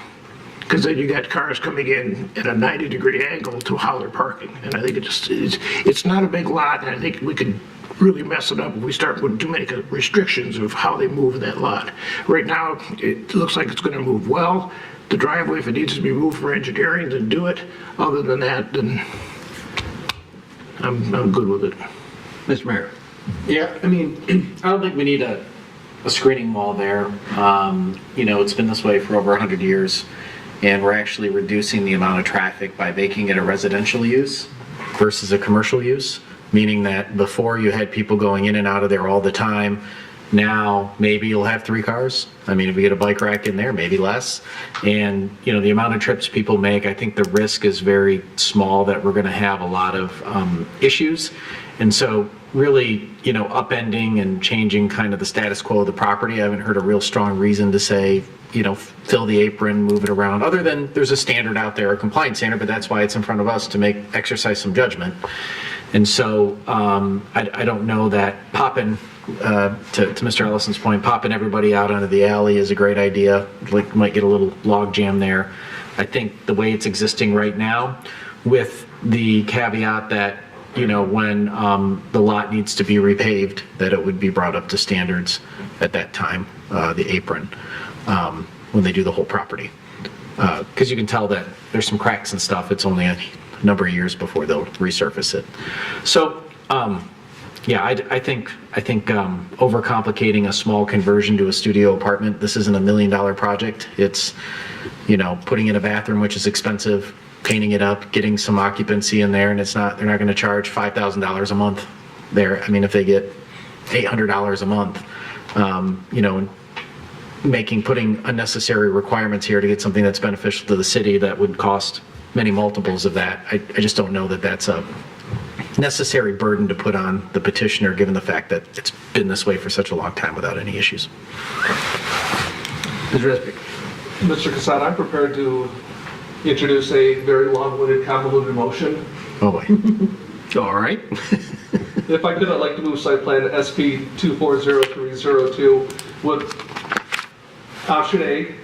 Because then you got cars coming in at a 90-degree angle to how they're parking. And I think it's not a big lot, and I think we could really mess it up if we start putting too many restrictions of how they move that lot. Right now, it looks like it's going to move well. The driveway, if it needs to be moved for engineering, then do it. Other than that, then I'm good with it. Mr. Mayor? Yeah, I mean, I don't think we need a screening wall there. It's been this way for over 100 years, and we're actually reducing the amount of traffic by making it a residential use versus a commercial use, meaning that before you had people going in and out of there all the time. Now, maybe you'll have 3 cars. I mean, if we get a bike rack in there, maybe less. And, the amount of trips people make, I think the risk is very small that we're going to have a lot of issues. And so really, upending and changing kind of the status quo of the property, I haven't heard a real strong reason to say, fill the apron, move it around, other than there's a standard out there, a compliance standard, but that's why it's in front of us to exercise some judgment. And so I don't know that popping, to Mr. Ellison's point, popping everybody out onto the alley is a great idea. Might get a little log jam there. I think the way it's existing right now, with the caveat that, when the lot needs to be repaved, that it would be brought up to standards at that time, the apron, when they do the whole property. Because you can tell that there's some cracks and stuff. It's only a number of years before they'll resurface it. So, I think overcomplicating a small conversion to a studio apartment, this isn't $1 million project. It's, putting in a bathroom, which is expensive, painting it up, getting some occupancy in there, and they're not going to charge $5,000 a month there. I mean, if they get $800 a month, putting unnecessary requirements here to get something that's beneficial to the city that would cost many multiples of that. I just don't know that that's a necessary burden to put on the petitioner, given the fact that it's been this way for such a long time without any issues. Mr. Casada, I'm prepared to introduce a very long-winded, convoluted motion. Oh boy. All right. If I could, I'd like to move site plan SP 240302 with option A,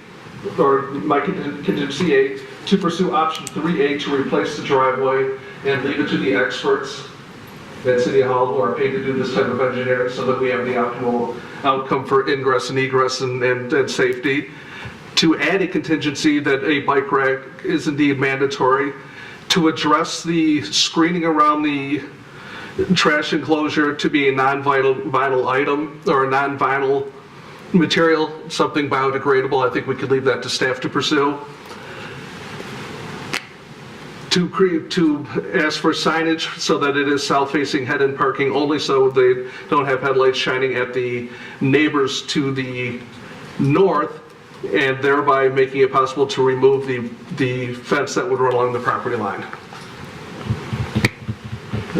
or my contingency A, to pursue option 3A to replace the driveway and leave it to the experts at City Hall who are paid to do this type of engineering so that we have the optimal outcome for ingress and egress and safety. To add a contingency that a bike rack is indeed mandatory. To address the screening around the trash enclosure to be a non-vinyl item or a non-vinyl material, something biodegradable. I think we could leave that to staff to pursue. To ask for signage so that it is south-facing head-in parking only, so they don't have headlights shining at the neighbors to the north, and thereby making it possible to remove the fence that would run along the property line,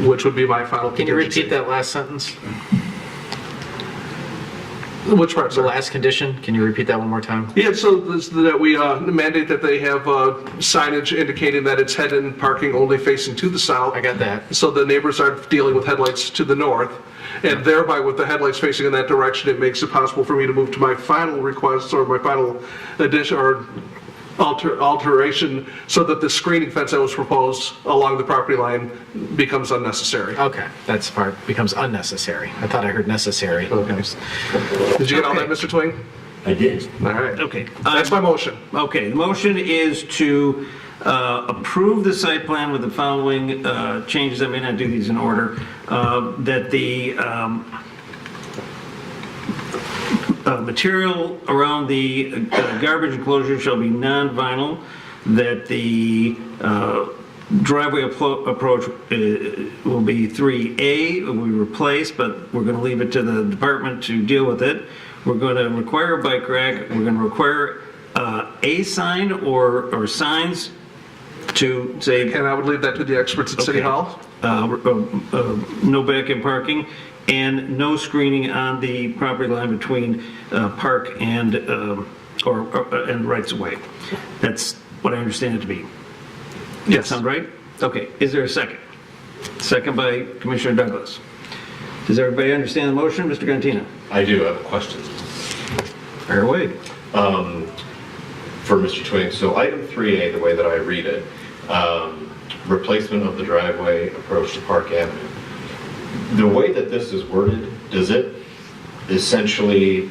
which would be my final Can you contingency. repeat that last sentence? Which part, The sir? last condition, can you repeat that one more time? Yeah, so that we mandate that they have signage indicating that it's head-in parking only facing to the south. I got that. So the neighbors aren't dealing with headlights to the north. And thereby, with the headlights facing in that direction, it makes it possible for me to move to my final request or my final addition or alteration so that the screening fence that was proposed along the property line becomes unnecessary. Okay, that's the part, becomes unnecessary. I thought I heard necessary. Okay. Did you get all that, Mr. Twing? I did. All right. Okay. That's my motion. Okay, the motion is to approve the site plan with the following changes. I may not do these in order. That the material around the garbage enclosure shall be non-vinyl, that the driveway approach will be 3A, will be replaced, but we're going to leave it to the department to deal with it. We're going to require a bike rack. We're going to require a sign or signs to say... And I would leave that to the experts at City Hall. No back-in parking, and no screening on the property line between park and and rights-of-way. That's what I understand it to be. Yes. Sound right? Okay. Is there a second? Second by Commissioner Douglas. Does everybody understand the motion, Mr. Gantino? I do have a question. Fire away. For Mr. Twing. So item 3A, the way that I read it, replacement of the driveway approach to Park Avenue. The way that this is worded, does it essentially,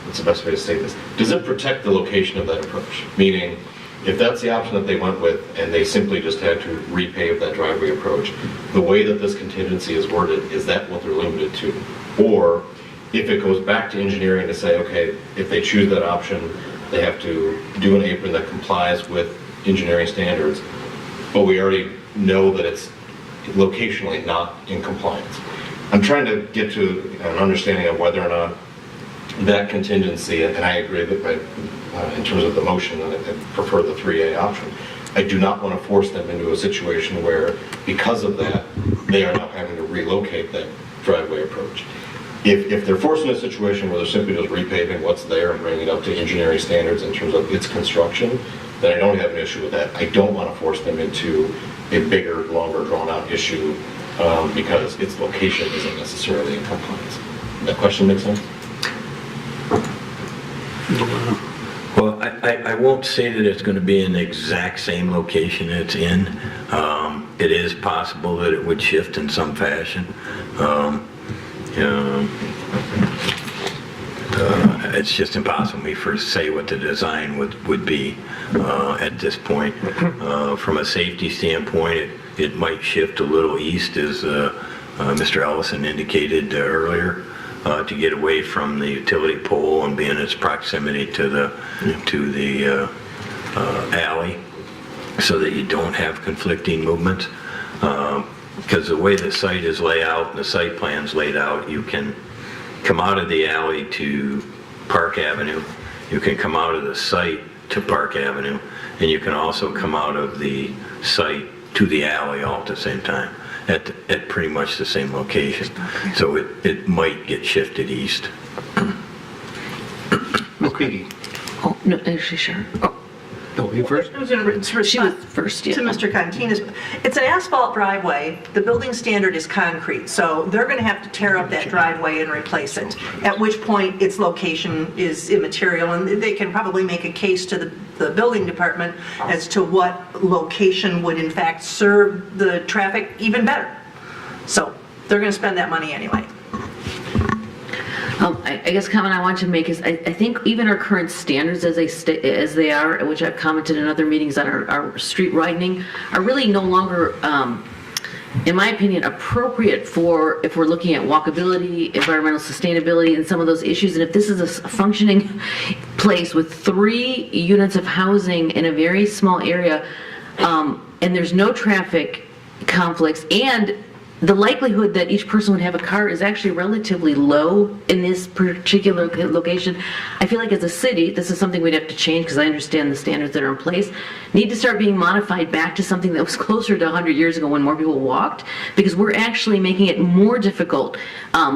what's the best way to say this? Does it protect the location of that approach? Meaning, if that's the option that they went with and they simply just had to repave that driveway approach, the way that this contingency is worded, is that what they're limited to? Or if it goes back to engineering to say, okay, if they choose that option, they have to do an apron that complies with engineering standards, but we already know that it's locationally not in compliance. I'm trying to get to an understanding of whether or not that contingency, and I agree that in terms of the motion, I prefer the 3A option. I do not want to force them into a situation where, because of that, they are now having to relocate that driveway approach. If they're forced in a situation where they're simply just repaving what's there and bringing it up to engineering standards in terms of its construction, then I don't have an issue with that. I don't want to force them into a bigger, longer, drawn-out issue because its location isn't necessarily in compliance. That question makes sense? Well, I won't say that it's going to be in the exact same location it's in. It is possible that it would shift in some fashion. It's just impossible for me to say what the design would be at this point. From a safety standpoint, it might shift a little east, as Mr. Ellison indicated earlier, to get away from the utility pole and be in its proximity to the alley, so that you don't have conflicting movements. Because the way the site is laid out and the site plan's laid out, you can come out of the alley to Park Avenue, you can come out of the site to Park Avenue, and you can also come out of the site to the alley all at the same time, at pretty much the same location. So it might get shifted east. Ms. Beatty. Oh, no, actually, sure. Oh, Oh, you first? It was in response She was first, yeah. to Mr. Contina's. It's an asphalt driveway. The building standard is concrete, so they're going to have to tear up that driveway and replace it, at which point its location is immaterial, and they can probably make a case to the building department as to what location would in fact serve the traffic even better. So they're going to spend that money anyway. I guess comment I want to make is I think even our current standards as they are, which I've commented in other meetings on our street widening, are really no longer, in my opinion, appropriate for if we're looking at walkability, environmental sustainability, and some of those issues. And if this is a functioning place with 3 units of housing in a very small area, and there's no traffic conflicts, and the likelihood that each person would have a car is actually relatively low in this particular location. I feel like as a city, this is something we'd have to change because I understand the standards that are in place, need to start being modified back to something that was closer to 100 years ago when more people walked, because we're actually making it more difficult,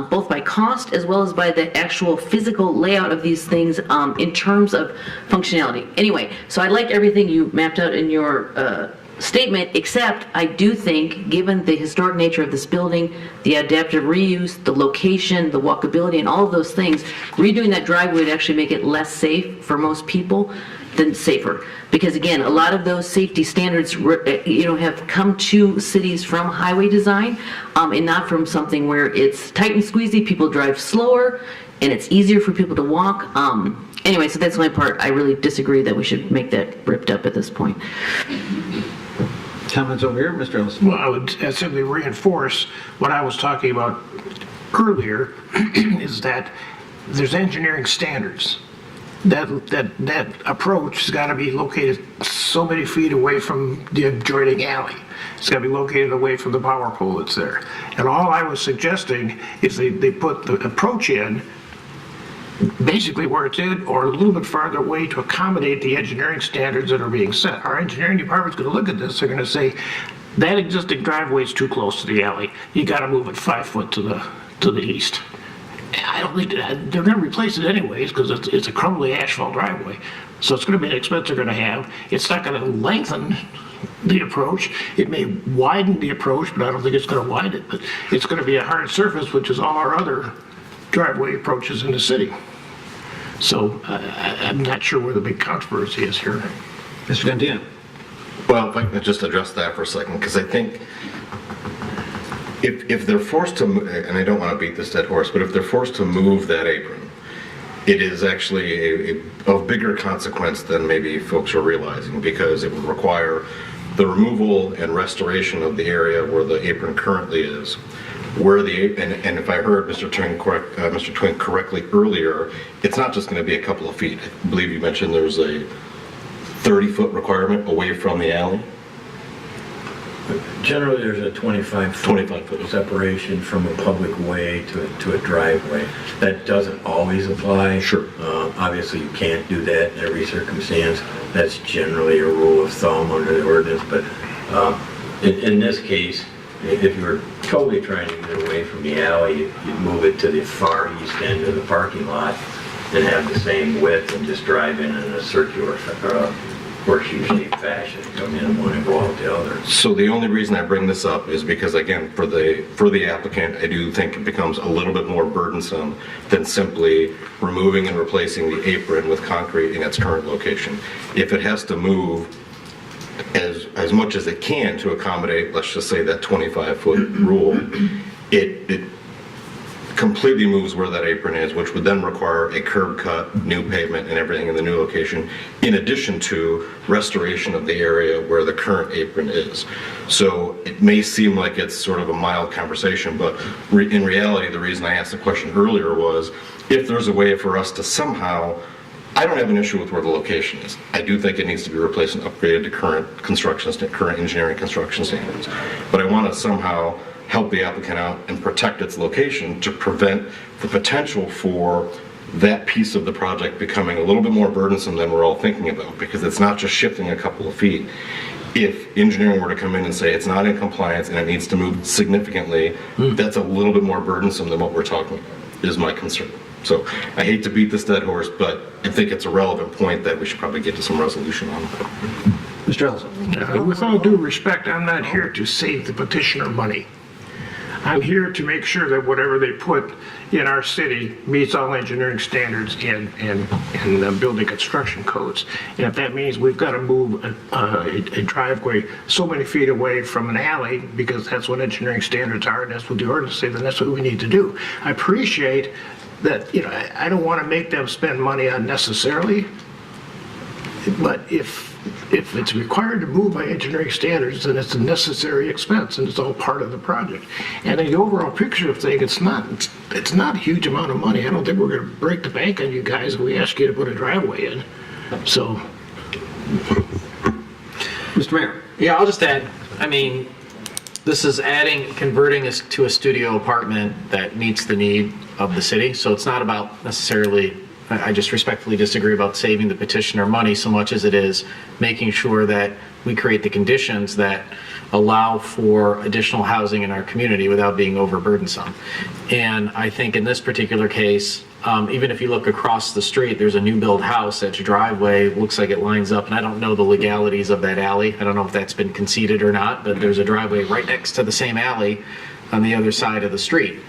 both by cost as well as by the actual physical layout of these things in terms of functionality. Anyway, so I liked everything you mapped out in your statement, except I do think, given the historic nature of this building, the adaptive reuse, the location, the walkability, and all of those things, redoing that driveway would actually make it less safe for most people than safer. Because again, a lot of those safety standards, have come to cities from highway design, and not from something where it's tight and squeezy, people drive slower, and it's easier for people to walk. Anyway, so that's my part. I really disagree that we should make that ripped up at this point. Comments over here, Mr. Ellison? Well, I would simply reinforce what I was talking about earlier, is that there's engineering standards. That approach has got to be located so many feet away from the adjoining alley. It's got to be located away from the power pole that's there. And all I was suggesting is they put the approach in basically where it's in, or a little bit farther away to accommodate the engineering standards that are being set. Our engineering department's going to look at this. They're going to say, that existing driveway is too close to the alley. You got to move it 5 foot to the east. I don't think they're going to replace it anyways because it's a crumbly asphalt driveway. So it's going to be an expense they're going to have. It's not going to lengthen the approach. It may widen the approach, but I don't think it's going to widen it. But it's going to be a hard surface, which is all our other driveway approaches in the city. So I'm not sure where the big controversy is here. Mr. Cantina? Well, if I could just address that for a second, because I think if they're forced to, and I don't want to beat this dead horse, but if they're forced to move that apron, it is actually of bigger consequence than maybe folks are realizing, because it would require the removal and restoration of the area where the apron currently is. And if I heard Mr. Twing correctly earlier, it's not just going to be a couple of feet. I believe you mentioned there's a 30-foot requirement away from the alley. Generally, there's a 25-foot separation from a public way to a driveway. That doesn't always apply. Sure. Obviously, you can't do that in every circumstance. That's generally a rule of thumb under the ordinance, but in this case, if you were totally trying to get away from the alley, you'd move it to the far east end of the parking lot and have the same width and just drive in a circular horseshoe-shaped fashion, come in one and go out the other. So the only reason I bring this up is because, again, for the applicant, I do think it becomes a little bit more burdensome than simply removing and replacing the apron with concrete in its current location. If it has to move as much as it can to accommodate, let's just say, that 25-foot rule, it completely moves where that apron is, which would then require a curb cut, new pavement, and everything in the new location, in addition to restoration of the area where the current apron is. So it may seem like it's sort of a mild conversation, but in reality, the reason I asked the question earlier was, if there's a way for us to somehow, I don't have an issue with where the location is. I do think it needs to be replaced and upgraded to current engineering construction standards. But I want to somehow help the applicant out and protect its location to prevent the potential for that piece of the project becoming a little bit more burdensome than we're all thinking about, because it's not just shifting a couple of feet. If engineering were to come in and say it's not in compliance and it needs to move significantly, that's a little bit more burdensome than what we're talking about, is my concern. So I hate to beat this dead horse, but I think it's a relevant point that we should probably get to some resolution on. Mr. Ellison. With all due respect, I'm not here to save the petitioner money. I'm here to make sure that whatever they put in our city meets all engineering standards and building construction codes. And if that means we've got to move a driveway so many feet away from an alley, because that's what engineering standards are, and that's what the ordinance say, then that's what we need to do. I appreciate that, I don't want to make them spend money unnecessarily, but if it's required to move by engineering standards, then it's a necessary expense, and it's all part of the project. And in the overall picture of things, it's not a huge amount of money. I don't think we're going to break the bank on you guys if we ask you to put a driveway in. So, Mr. Mayor. Yeah, I'll just add, this is converting us to a studio apartment that meets the need of the city. So it's not about necessarily, I just respectfully disagree about saving the petitioner money so much as it is making sure that we create the conditions that allow for additional housing in our community without being overburdensome. And I think in this particular case, even if you look across the street, there's a new build house that's driveway, looks like it lines up, and I don't know the legalities of that alley. I don't know if that's been conceded or not, but there's a driveway right next to the same alley on the other side of the street.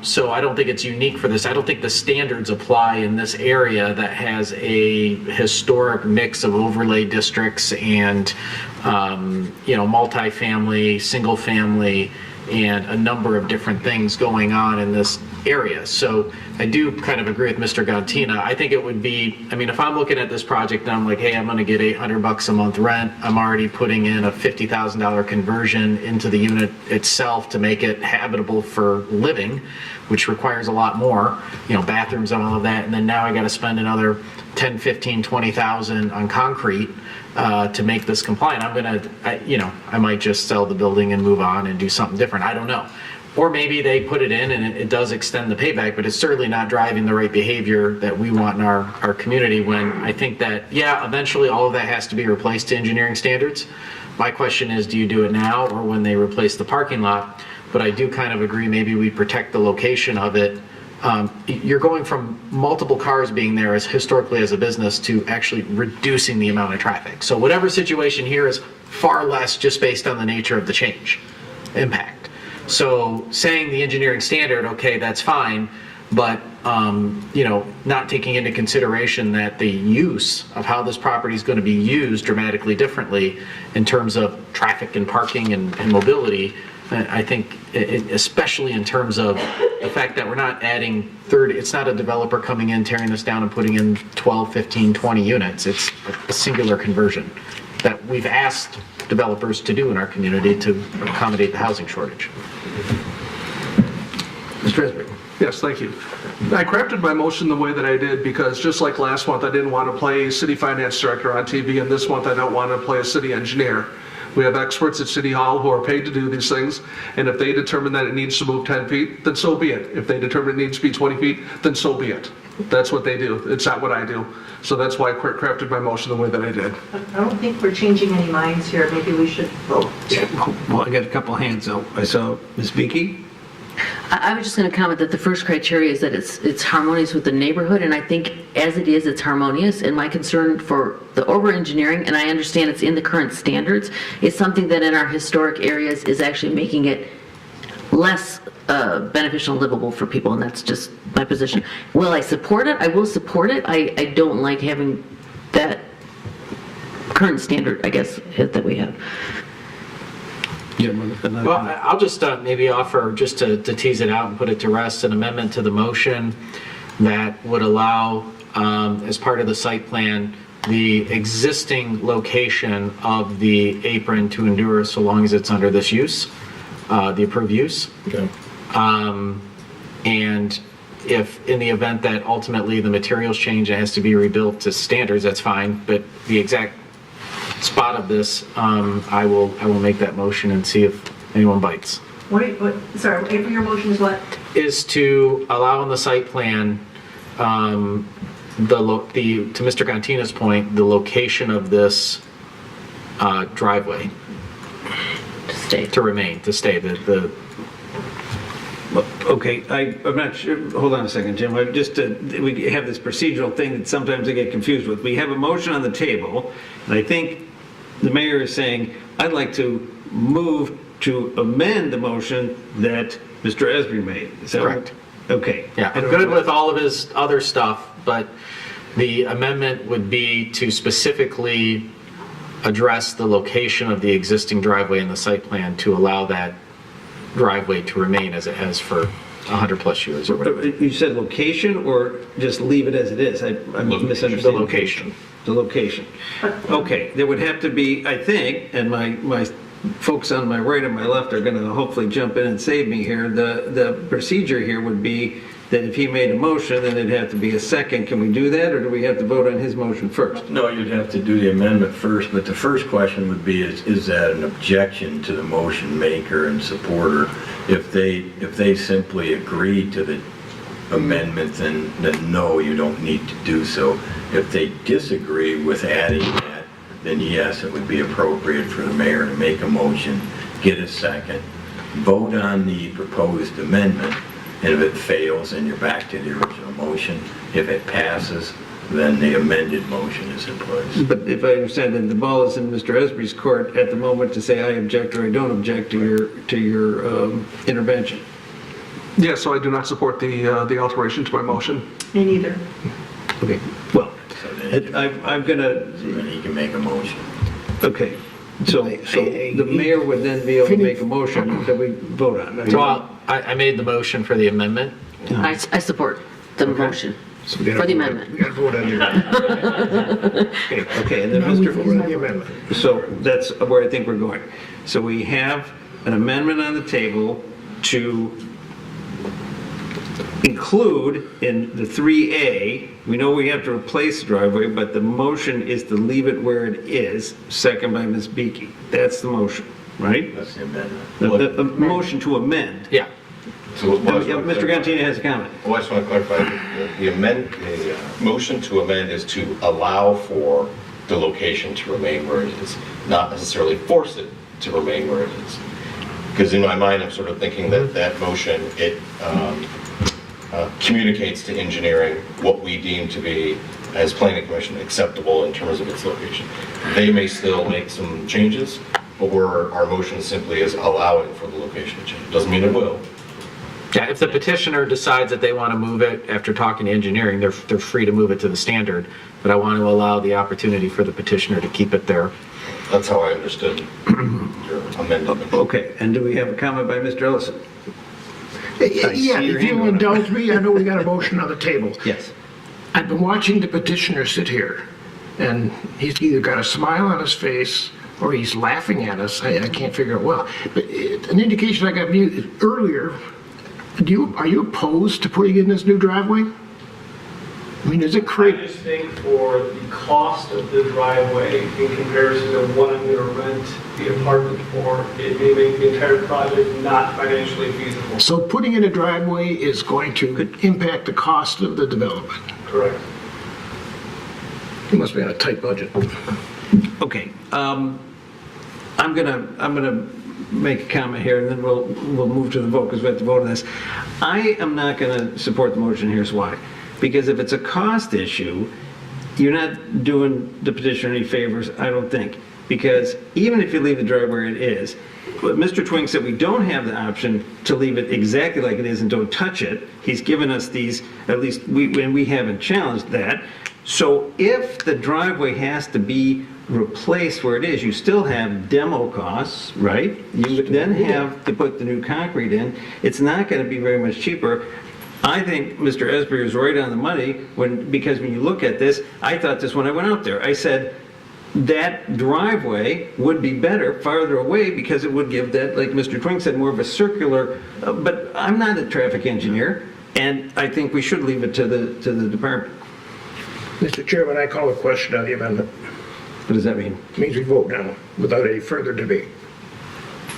So I don't think it's unique for this. I don't think the standards apply in this area that has a historic mix of overlay districts and, multifamily, single family, and a number of different things going on in this area. So I do kind of agree with Mr. Gantina. I think it would be, if I'm looking at this project and I'm like, hey, I'm going to get $800 a month rent, I'm already putting in a $50,000 conversion into the unit itself to make it habitable for living, which requires a lot more, bathrooms and all of that. And then now I got to spend another 10, 15, 20,000 on concrete to make this compliant. I might just sell the building and move on and do something different. I don't know. Or maybe they put it in and it does extend the payback, but it's certainly not driving the right behavior that we want in our community, when I think that, eventually all of that has to be replaced to engineering standards. My question is, do you do it now or when they replace the parking lot? But I do kind of agree, maybe we protect the location of it. You're going from multiple cars being there as historically as a business to actually reducing the amount of traffic. So whatever situation here is far less just based on the nature of the change impact. So saying the engineering standard, okay, that's fine, but not taking into consideration that the use of how this property is going to be used dramatically differently in terms of traffic and parking and mobility. I think, especially in terms of the fact that we're not adding 30, it's not a developer coming in, tearing this down and putting in 12, 15, 20 units. It's a singular conversion that we've asked developers to do in our community to accommodate the housing shortage. Mr. Esby. Yes, thank you. I crafted my motion the way that I did because just like last month, I didn't want to play city finance director on TV, and this month I don't want to play a city engineer. We have experts at City Hall who are paid to do these things, and if they determine that it needs to move 10 feet, then so be it. If they determine it needs to be 20 feet, then so be it. That's what they do. It's not what I do. So that's why I crafted my motion the way that I did. I don't think we're changing any minds here. Maybe we should vote. Well, I got a couple hands up. I saw Ms. Beaky. I was just going to comment that the first criteria is that it's harmonious with the neighborhood, and I think as it is, it's harmonious. And my concern for the over-engineering, and I understand it's in the current standards, is something that in our historic areas is actually making it less beneficial and livable for people, and that's just my position. Will I support it? I will support it. I don't like having that current standard, I guess, that we have. Well, I'll just maybe offer, just to tease it out and put it to rest, an amendment to the motion that would allow, as part of the site plan, the existing location of the apron to endure so long as it's under this use, the approved use. Okay. And if in the event that ultimately the materials change, it has to be rebuilt to standards, that's fine, but the exact spot of this, I will make that motion and see if anyone bites. Sorry, April, your motion is what? Is to allow in the site plan, to Mr. Gantina's point, the location of this driveway To stay. to remain, to stay. Okay, I'm not sure, hold on a second, Jim. We have this procedural thing that sometimes I get confused with. We have a motion on the table, and I think the mayor is saying, I'd like to move to amend the motion that Mr. Esby made. Is that Correct. Okay. Yeah, I'm good with all of his other stuff, but the amendment would be to specifically address the location of the existing driveway in the site plan to allow that driveway to remain as it has for 100-plus years or whatever. You said location or just leave it as it is? I'm misunderstanding. The location. The location. Okay, there would have to be, I think, and my folks on my right and my left are going to hopefully jump in and save me here. The procedure here would be that if he made a motion, then it'd have to be a second. Can we do that, or do we have to vote on his motion first? No, you'd have to do the amendment first, but the first question would be, is that an objection to the motion maker and supporter? If they simply agree to the amendment, then no, you don't need to do so. If they disagree with adding that, then yes, it would be appropriate for the mayor to make a motion, get a second, vote on the proposed amendment, and if it fails, then you're back to the original motion. If it passes, then the amended motion is in place. But if I understand, then the ball is in Mr. Esby's court at the moment to say I object or I don't object to your intervention. Yeah, so I do not support the alteration to my motion. Me neither. Okay, well, So then I'm gonna, then he can make a motion. okay, so the mayor would then be able to make a motion that we vote on. So I made the motion for the amendment. I support the motion for the amendment. We got to vote on the Okay, and then Now we vote on the Mr. amendment. So that's where I think we're going. So we have an amendment on the table to include in the 3A, we know we have to replace the driveway, but the motion is to leave it where it is, second by Ms. Beaky. That's the motion, right? That's the amendment. The motion to amend. Yeah. So Mr. Gantini has a comment. Well, I just want to clarify, the motion to amend is to allow for the location to remain where it is, not necessarily force it to remain where it is. Because in my mind, I'm sort of thinking that that motion, it communicates to engineering what we deem to be, as planning commission, acceptable in terms of its location. They may still make some changes, but our motion simply is allowing for the location to change. Doesn't mean it will. Yeah, if the petitioner decides that they want to move it after talking to engineering, they're free to move it to the standard, but I want to allow the opportunity for the petitioner to keep it there. That's how I understood your amendment. Okay, and do we have a comment by Mr. Ellison? Yeah, see your if hand you'll going up. indulge me, I know we got a motion on the table. Yes. I've been watching the petitioner sit here, and he's either got a smile on his face or he's laughing at us. I can't figure it well. But an indication I got from you earlier, are you opposed to putting in this new driveway? I mean, is it I crazy? just think for the cost of the driveway in comparison to what I'm going to rent the apartment for, it may make the entire project not financially feasible. So putting in a driveway is going to impact the cost of the development. Correct. You must be on a tight budget. Okay, I'm gonna make a comment here, and then we'll move to the vote, because we have to vote on this. I am not gonna support the motion, here's why. Because if it's a cost issue, you're not doing the petitioner any favors, I don't think. Because even if you leave the driveway where it is, what Mr. Twing said, we don't have the option to leave it exactly like it is and don't touch it. He's given us these, at least, we haven't challenged that. So if the driveway has to be replaced where it is, you still have demo costs, right? You would then have to put the new concrete in. It's not going to be very much cheaper. I think Mr. Esby is right on the money because when you look at this, I thought this when I went out there. I said that driveway would be better farther away because it would give that, like Mr. Twing said, more of a circular, but I'm not a traffic engineer, and I think we should leave it to the department. Mr. Chairman, I call a question on the amendment. What does that mean? It means we vote now without any further debate.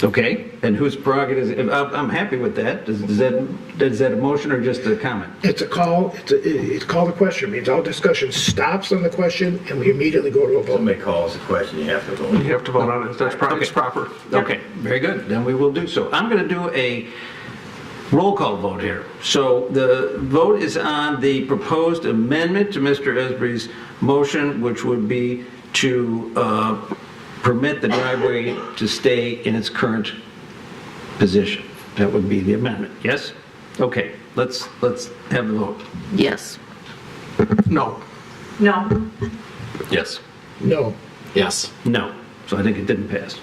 Okay, and whose prerogative is, I'm happy with that. Is that a motion or just a comment? It's a call, it's called a question. It means all discussion stops on the question and we immediately go to a vote. Somebody calls the question, you have to vote. You have to vote on it. That's proper. Okay, very good. Then we will do so. I'm going to do Roll call vote here. So the vote is on the proposed amendment to Mr. Esbry's motion, which would be to permit the driveway to stay in its current position. That would be the amendment, yes? Okay, let's have the vote. Yes. No. No. Yes. No. Yes. No. So I think it didn't pass.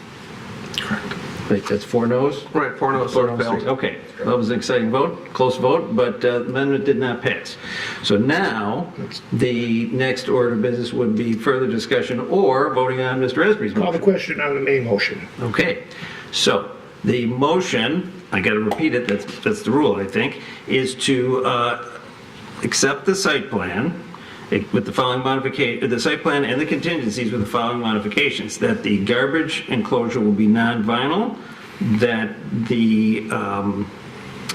Correct. I think that's 4 noes? Right, 4 no's, Four so it noes, failed. three. Okay, that was an exciting vote, close vote, but the amendment did not pass. So now, the next order of business would be further discussion or voting on Mr. Esbry's Call the motion. question on the main motion. Okay, so the motion, I got to repeat it, that's the rule, I think, is to accept the site plan with the following modification, the site plan and the contingencies with the following modifications: that the garbage enclosure will be non-vinyl, that the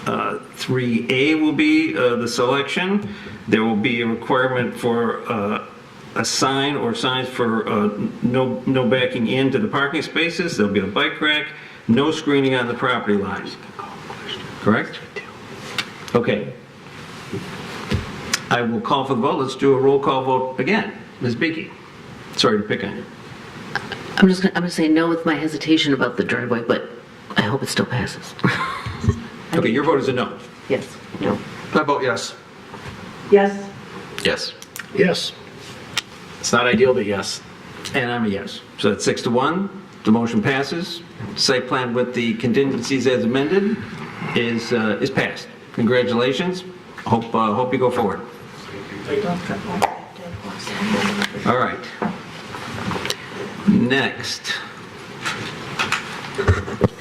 3A will be the selection, there will be a requirement for a sign or signs for no backing into the parking spaces, there'll be a bike rack, no screening on the property lines. Correct? Okay. I will call for the vote. Let's do a roll call vote again. Ms. Beaky. Sorry to pick on you. I'm gonna say no with my hesitation about the driveway, but I hope it still passes. Okay, your vote is a no. Yes, no. I vote yes. Yes. Yes. Yes. It's not ideal, but yes. And I'm a yes. So that's 6-1. The motion passes. Site plan with the contingencies as amended is passed. Congratulations. Hope you go forward. All right. Next.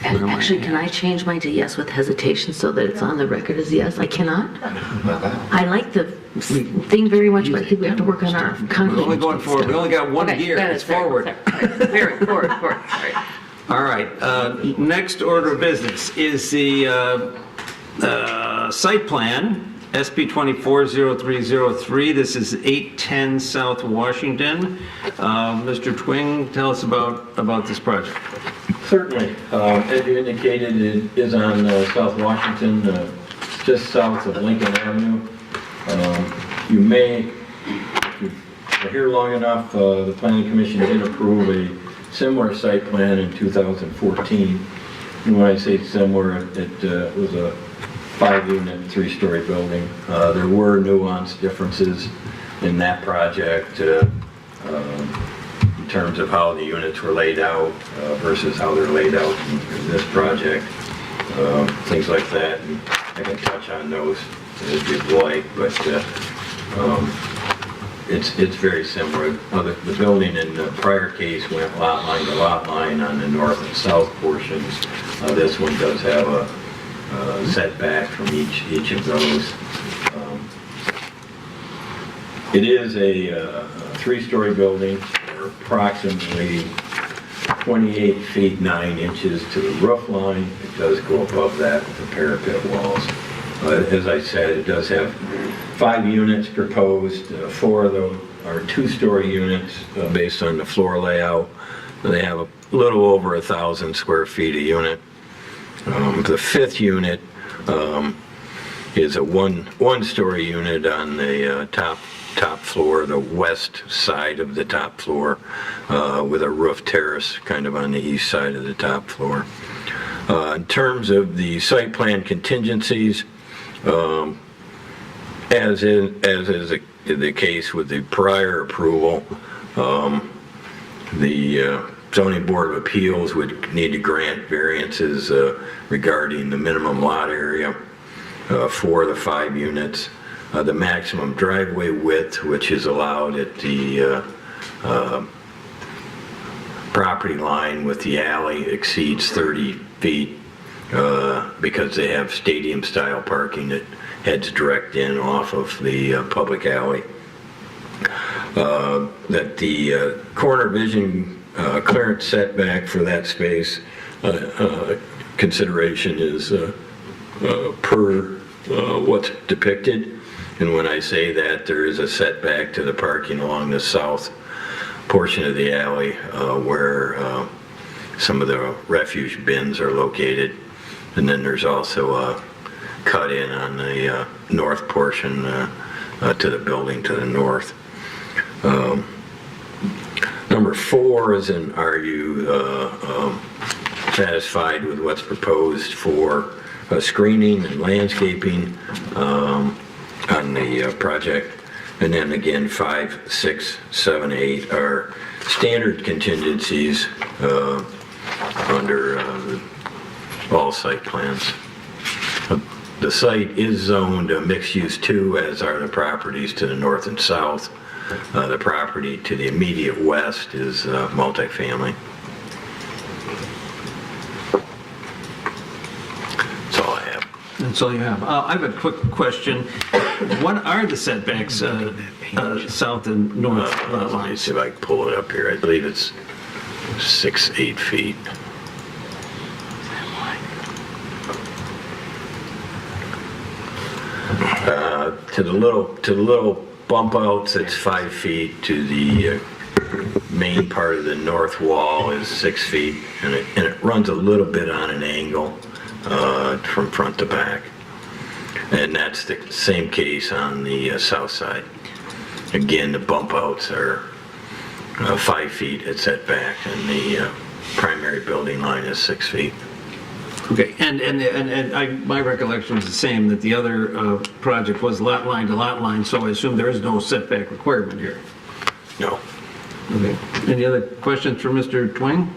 And actually, can I change mine to yes with hesitation so that it's on the record as yes? I cannot? I like the thing very much, but I think we have to work on our We're only going forward. We only got one Okay, gear. got it, It's sorry, forward. sorry. Forward, sorry. All right. Next order of business is the site plan, SP 240303. This is 810 South Washington. Mr. Twing, tell us about this project. Certainly. As you indicated, it is on South Washington, just south of Lincoln Avenue. You may, if you are here long enough, the Planning Commission did approve a similar site plan in 2014. And when I say similar, it was a 5-unit, 3-story building. There were nuanced differences in that project in terms of how the units were laid out versus how they're laid out in this project. Things like that. And I can touch on those as you'd like, but it's very similar. The building in the prior case went lot line to lot line on the north and south portions. This one does have a setback from each of those. It is a 3-story building, approximately 28 feet 9 inches to the roof line. It does go above that with the parapet walls. As I said, it does have 5 units proposed. 4 of them are 2-story units based on the floor layout. They have a little over 1,000 square feet a unit. The 5th unit is a one-story unit on the top floor, the west side of the top floor, with a roof terrace kind of on the east side of the top floor. In terms of the site plan contingencies, as is the case with the prior approval, the Zoning Board of Appeals would need to grant variances regarding the minimum lot area for the 5 units. The maximum driveway width, which is allowed at the property line with the alley, exceeds 30 feet because they have stadium-style parking that heads direct in off of the public alley. That the corner vision clearance setback for that space consideration is per what's depicted. And when I say that, there is a setback to the parking along the south portion of the alley where some of the refuge bins are located. And then there's also cut in on the north portion to the building to the north. Number 4 is are you satisfied with what's proposed for screening and landscaping on the project? And then again, 5, 6, 7, 8 are standard contingencies under all site plans. The site is zoned mixed use 2, as are the properties to the north and south. The property to the immediate west is multifamily. That's all I have. That's all you have. I have a quick question. What are the setbacks south and north lot Let me lines? see if I can pull it up here. I believe it's 6, 8 feet. To the little bump outs, it's 5 feet. To the main part of the north wall is 6 feet, and it runs a little bit on an angle from front to back. And that's the same case on the south side. Again, the bump outs are 5 feet at setback, and the primary building line is 6 feet. Okay, and my recollection is the same, that the other project was lot line to lot line, so I assume there is no setback requirement here. No. Okay. Any other questions for Mr. Twing?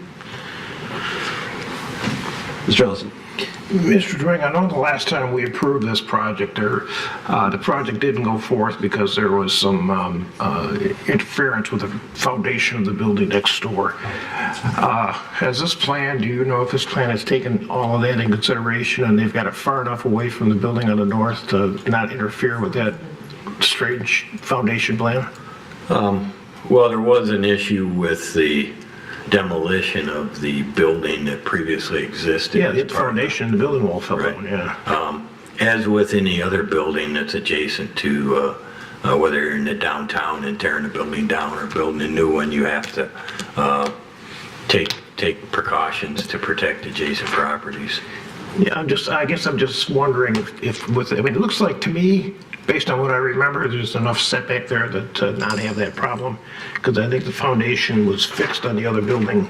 Mr. Ellison? Mr. Dwing, I know the last time we approved this project, the project didn't go forth because there was some interference with the foundation of the building next door. Has this plan, do you know if this plan has taken all of that in consideration and they've got it far enough away from the building on the north to not interfere with that strange foundation plan? Well, there was an issue with the demolition of the building that previously existed. Yeah, the foundation, the building wall fell Right. down, yeah. As with any other building that's adjacent to, whether you're in the downtown and tearing a building down or building a new one, you have to take precautions to protect adjacent properties. Yeah, I guess I'm just wondering if with, I mean, it looks like to me, based on what I remember, there's enough setback there to not have that problem. Because I think the foundation was fixed on the other building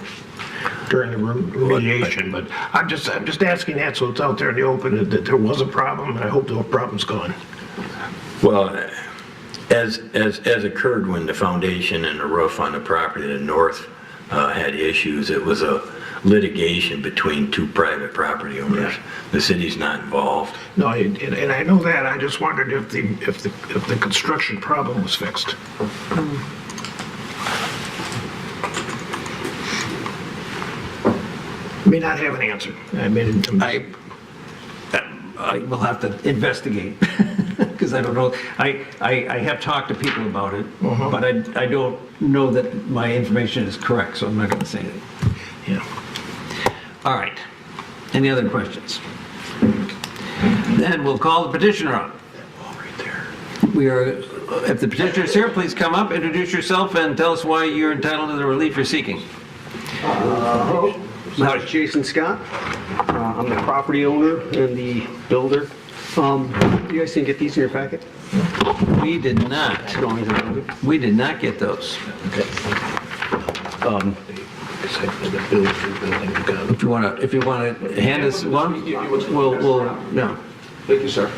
during the remediation. But I'm just asking that so it's out there in the open that there was a problem, and I hope the problem's gone. Well, as occurred when the foundation and the roof on the property to the north had issues, it was a litigation between 2 private property owners. Yeah. The city's not involved. No, and I know that. I just wondered if the construction problem was fixed. May not have an answer. I will have to investigate, because I don't know. I have talked to people about it, but I don't know that my information is correct, so I'm not going to say anything. Yeah. All right. Any other questions? Then we'll call the petitioner up. If the petitioner is here, please come up, introduce yourself, and tell us why you're entitled to the relief you're seeking. Hello, my name is Jason Scott. I'm the property owner and the builder. You guys didn't get these in your packet? We did not. We did not get those. Okay. If you want to hand us one, we'll no. Thank you, sir.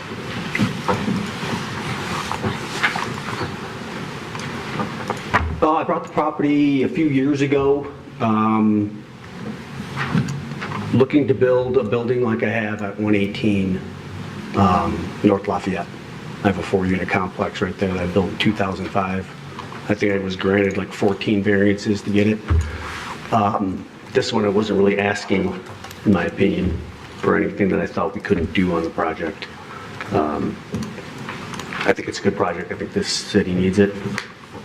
I brought the property a few years ago, looking to build a building like I have at 118 North Lafayette. I have a 4-unit complex right there that I built in 2005. I think I was granted like 14 variances to get it. This one I wasn't really asking, in my opinion, for anything that I thought we couldn't do on the project. I think it's a good project. I think this city needs it.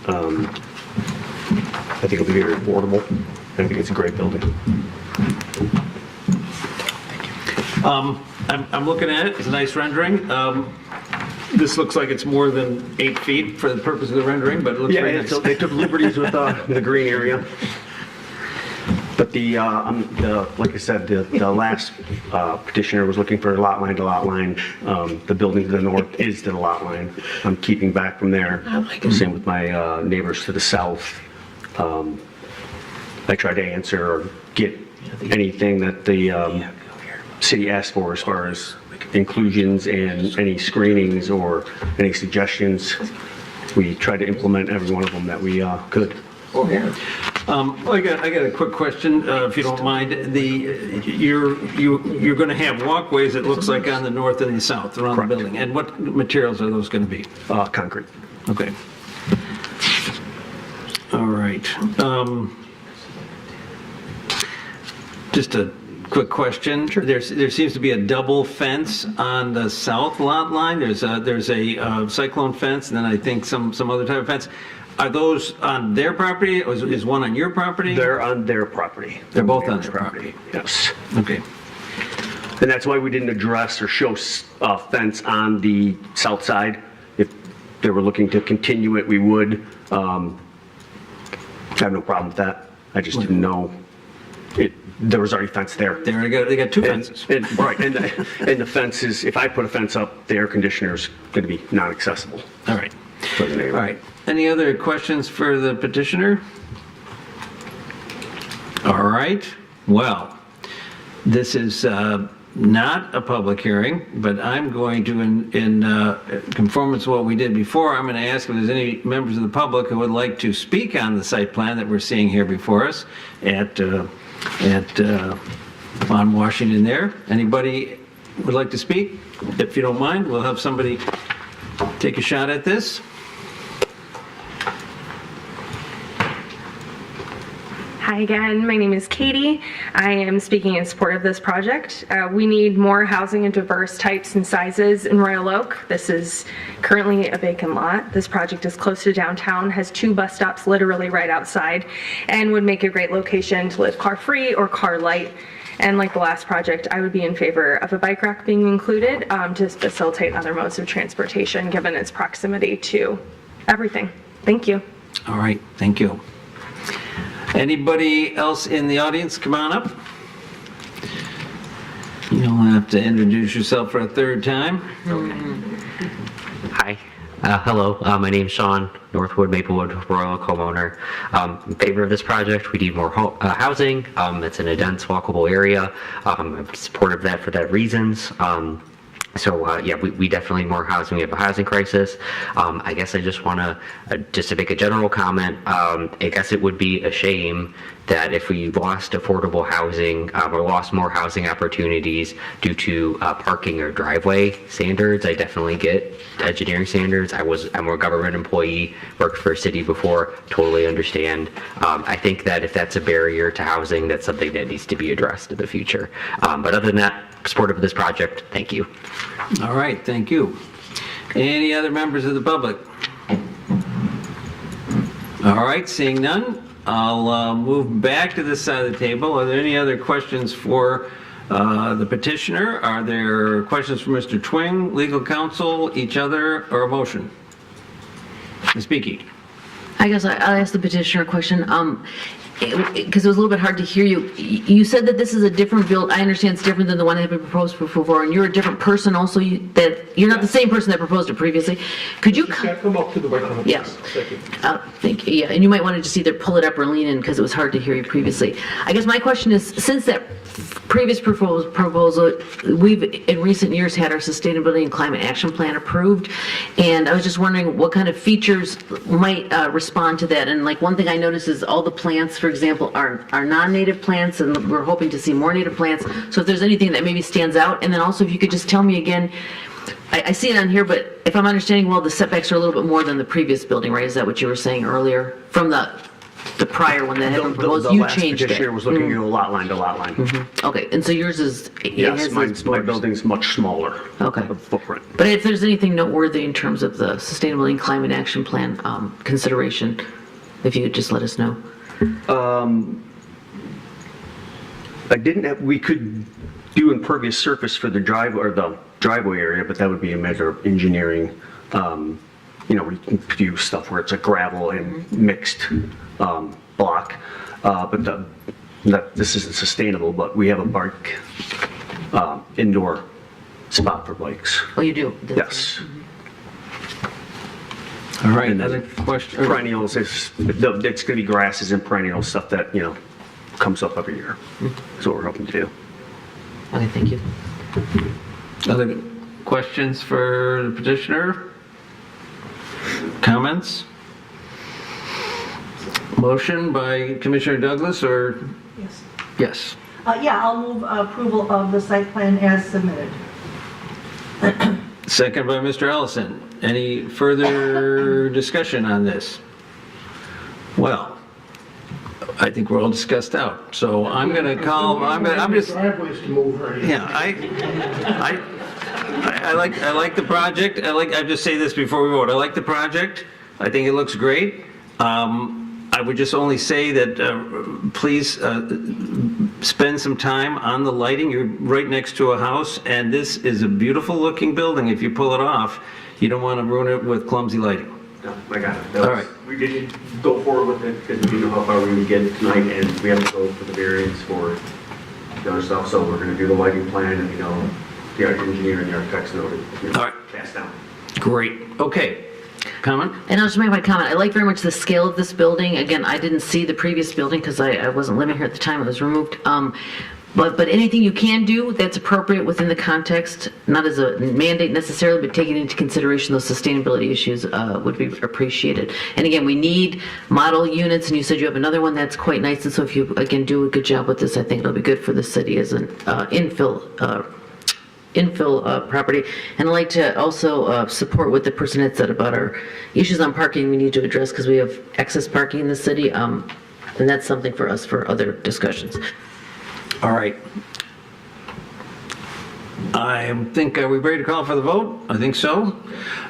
I think it'll be very affordable. I think it's a great building. I'm looking at it. It's a nice rendering. This looks like it's more than 8 feet for the purpose of the rendering, but it looks very nice. They took liberties with the green area. But like I said, the last petitioner was looking for lot line to lot line. The building to the north is to the lot line. I'm keeping back from there. Same with my neighbors to the south. I try to answer or get anything that the city asked for as far as inclusions and any screenings or any suggestions. We try to implement every one of them that we could. I got a quick question, if you don't mind. You're going to have walkways, it looks like, on the north and the south around Correct. the building. And what materials are those going to be? Concrete. Okay. All right. Just a quick question. There seems to be a double fence on the south lot line. There's a cyclone fence, and then I think some other type of fence. Are those on their property, or is one on your property? They're on their property. They're both on their property. Yes. Okay. And that's why we didn't address or show a fence on the south side. If they were looking to continue it, we would. I have no problem with that. I just didn't know there was already fence there. They got two fences. Right, and the fence is, if I put a fence up, the air conditioner is going to be non-accessible. All right. For the neighbor. All right. Any other questions for the petitioner? All right. Well, this is not a public hearing, but I'm going to, in conformance to what we did before, I'm going to ask if there's any members of the public who would like to speak on the site plan that we're seeing here before us on Washington there. Anybody would like to speak? If you don't mind, we'll have somebody take a shot at this. Hi again, my name is Katie. I am speaking in support of this project. We need more housing in diverse types and sizes in Royal Oak. This is currently a vacant lot. This project is close to downtown, has 2 bus stops literally right outside, and would make a great location to live car-free or car-light. And like the last project, I would be in favor of a bike rack being included to facilitate other modes of transportation, given its proximity to everything. Thank you. All right, thank you. Anybody else in the audience? Come on up. You don't have to introduce yourself for a third time. Hi. Hello, my name's Sean, Northwood, Maplewood, Royal Oak homeowner. In favor of this project, we need more housing. It's in a dense, walkable area. I'm supportive of that for that reasons. Yeah, we definitely need more housing. We have a housing crisis. I guess I just want to, just to make a general comment, I guess it would be a shame that if we lost affordable housing or lost more housing opportunities due to parking or driveway standards. I definitely get engineering standards. I'm a government employee, worked for a city before, totally understand. I think that if that's a barrier to housing, that's something that needs to be addressed in the future. But other than that, supportive of this project. Thank you. All right, thank you. Any other members of the public? All right, seeing none, I'll move back to this side of the table. Are there any other questions for the petitioner? Are there questions for Mr. Twing, legal counsel, each other, or a motion? Ms. Beakey. I guess I'll ask the petitioner a question. Because it was a little bit hard to hear you. You said that this is a different build. I understand it's different than the one that had been proposed before, and you're a different person also. You're not the same person that proposed it previously. Could you come up to the microphone? Yes. Thank you. Thank you. Yeah, and you might want to just either pull it up or lean in because it was hard to hear you previously. I guess my question is, since that previous proposal, we've in recent years had our sustainability and climate action plan approved, and I was just wondering what kind of features might respond to that. And like one thing I noticed is all the plants, for example, are non-native plants, and we're hoping to see more native plants. So if there's anything that maybe stands out, and then also if you could just tell me again, I see it on here, but if I'm understanding well, the setbacks are a little bit more than the previous building, right? Is that what you were saying earlier from the prior one that had been proposed? You changed it. The last petitioner was looking at a lot line to lot line. Okay, and so yours is... Yes, my building's much smaller. Okay. Footprint. But if there's anything noteworthy in terms of the Sustainability and Climate Action Plan consideration, if you could just let us know. We could do impervious surface for the driveway area, but that would be a measure of engineering. We can do stuff where it's a gravel and mixed block. But that this isn't sustainable, but we have a bike indoor spot for bikes. Oh, you do? Yes. All right, And another then question? Perennials, it's going to be grasses and perennial stuff that, comes up every year. That's what we're hoping to do. Okay, thank you. Other questions for the petitioner? Comments? Motion by Commissioner Douglas or? Yes. Yes. Yeah, I'll move approval of the site plan as submitted. Second by Mr. Ellison. Any further discussion on this? Well, I think we're all discussed out. So I'm going to call, I'm just. Driveways to move right. Yeah, I like the project. I just say this before we vote. I like the project. I think it looks great. I would just only say that please spend some time on the lighting. You're right next to a house, and this is a beautiful looking building. If you pull it off, you don't want to ruin it with clumsy lighting. No, I got it. All right. We didn't go forward with it because we didn't know how far we would get tonight, and we have to go for the variance for the other stuff. So we're going to do the lighting plan, and the engineer and the architects know to All right. pass down. Great. Okay. Comment? And I'll just make my comment. I like very much the scale of this building. Again, I didn't see the previous building because I wasn't living here at the time it was removed. But anything you can do that's appropriate within the context, not as a mandate necessarily, but taking into consideration those sustainability issues would be appreciated. And again, we need model units, and you said you have another one that's quite nice. And so if you, again, do a good job with this, I think it'll be good for the city as an infill property. And I'd like to also support what the person had said about our issues on parking we need to address because we have excess parking in the city. And that's something for us for other discussions. All right. I think, are we ready to call for the vote? I think so.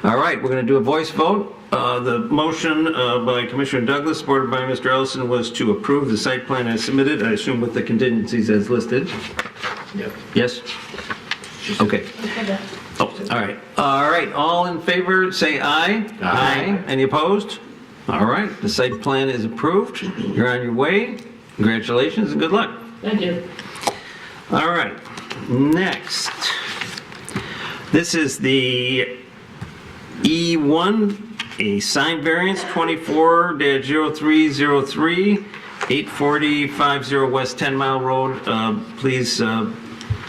All right, we're going to do a voice vote. The motion by Commissioner Douglas, supported by Mr. Ellison, was to approve the site plan as submitted, I assume with the contingencies as listed. Yep. Yes? Okay. Oh, all right. All right, all in favor, say aye. Aye. Any opposed? All right, the site plan is approved. You're on your way. Congratulations and good luck. Thank you. All right, next. This is the E1, a sign variance 24-0303, 84050 West 10 Mile Road. Please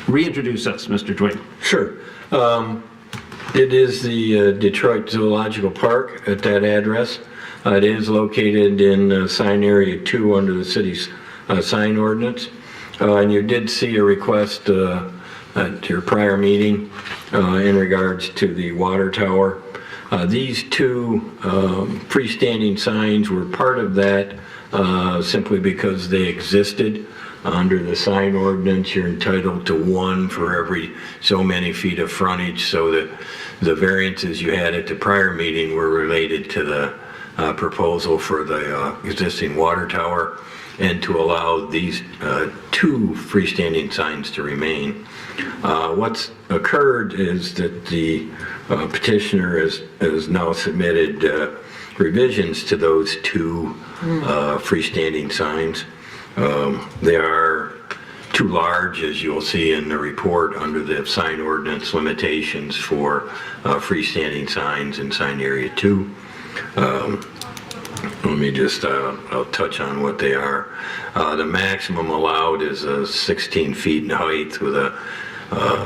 reintroduce us, Mr. Twing. Sure. It is the Detroit Zoological Park at that address. It is located in sign area 2 under the city's sign ordinance. And you did see a request at your prior meeting in regards to the water tower. These two freestanding signs were part of that simply because they existed. Under the sign ordinance, you're entitled to one for every so many feet of frontage, so that the variances you had at the prior meeting were related to the proposal for the existing water tower and to allow these two freestanding signs to remain. What's occurred is that the petitioner has now submitted revisions to those two freestanding signs. They are too large, as you'll see in the report, under the sign ordinance limitations for freestanding signs in sign area 2. Let me just, I'll touch on what they are. The maximum allowed is 16 feet in height with a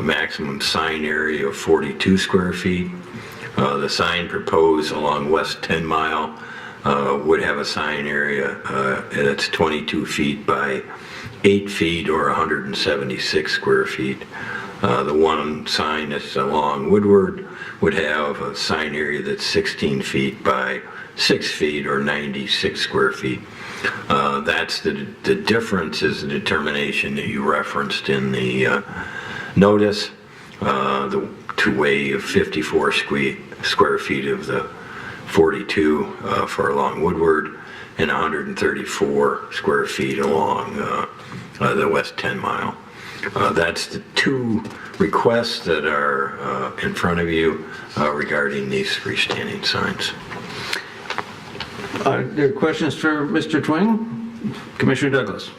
maximum sign area of 42 square feet. The sign proposed along West 10 Mile would have a sign area that's 22 feet by 8 feet or 176 square feet. The one sign that's along Woodward would have a sign area that's 16 feet by 6 feet or 96 square feet. That's the difference is the determination that you referenced in the notice, the two-way of 54 square feet of the 42 for along Woodward and 134 square feet along the West 10 Mile. That's the two requests that are in front of you regarding these freestanding signs. Are there questions for Mr. Twing? Commissioner Douglas.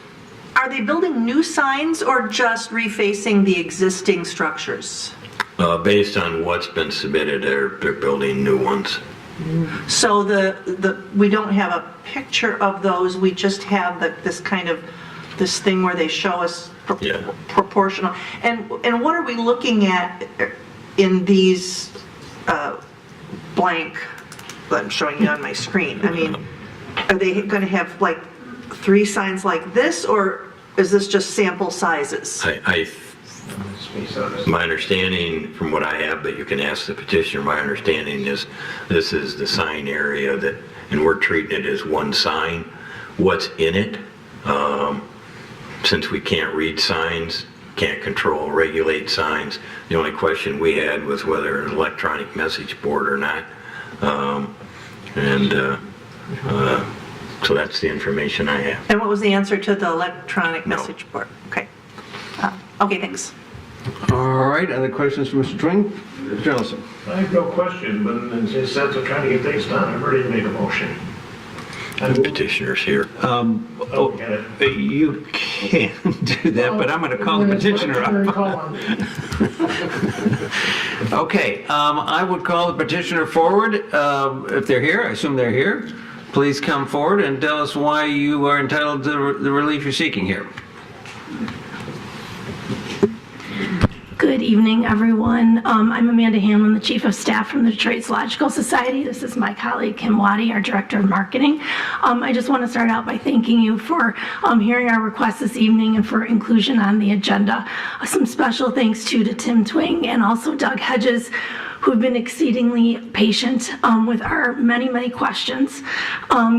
Are they building new signs or just refacing the existing structures? Based on what's been submitted, they're building new ones. So we don't have a picture of those, we just have this kind of, this thing where they show us proportional. And what are we looking at in these blank that I'm showing you on my screen? I mean, are they going to have like 3 signs like this, or is this just sample sizes? My understanding from what I have, but you can ask the petitioner, my understanding is this is the sign area that, and we're treating it as one sign. What's in it? Since we can't read signs, can't control, regulate signs, the only question we had was whether an electronic message board or not. So that's the information I have. And what was the answer to the electronic message board? Okay. Okay, thanks. All right, other questions for Mr. Twing? Mr. Johnson? I have no question, but in the sense of trying to get things done, I've already made a motion. The petitioner's here. You can't do that, but I'm going to call the petitioner up. Okay, I would call the petitioner forward. If they're here, I assume they're here. Please come forward and tell us why you are entitled to the relief you're seeking here. Good evening, everyone. I'm Amanda Hanlon, the Chief of Staff from the Detroit Zoological Society. This is my colleague, Kim Waddy, our Director of Marketing. I just want to start out by thanking you for hearing our request this evening and for inclusion on the agenda. Some special thanks to Tim Twing and also Doug Hedges, who've been exceedingly patient with our many, many questions.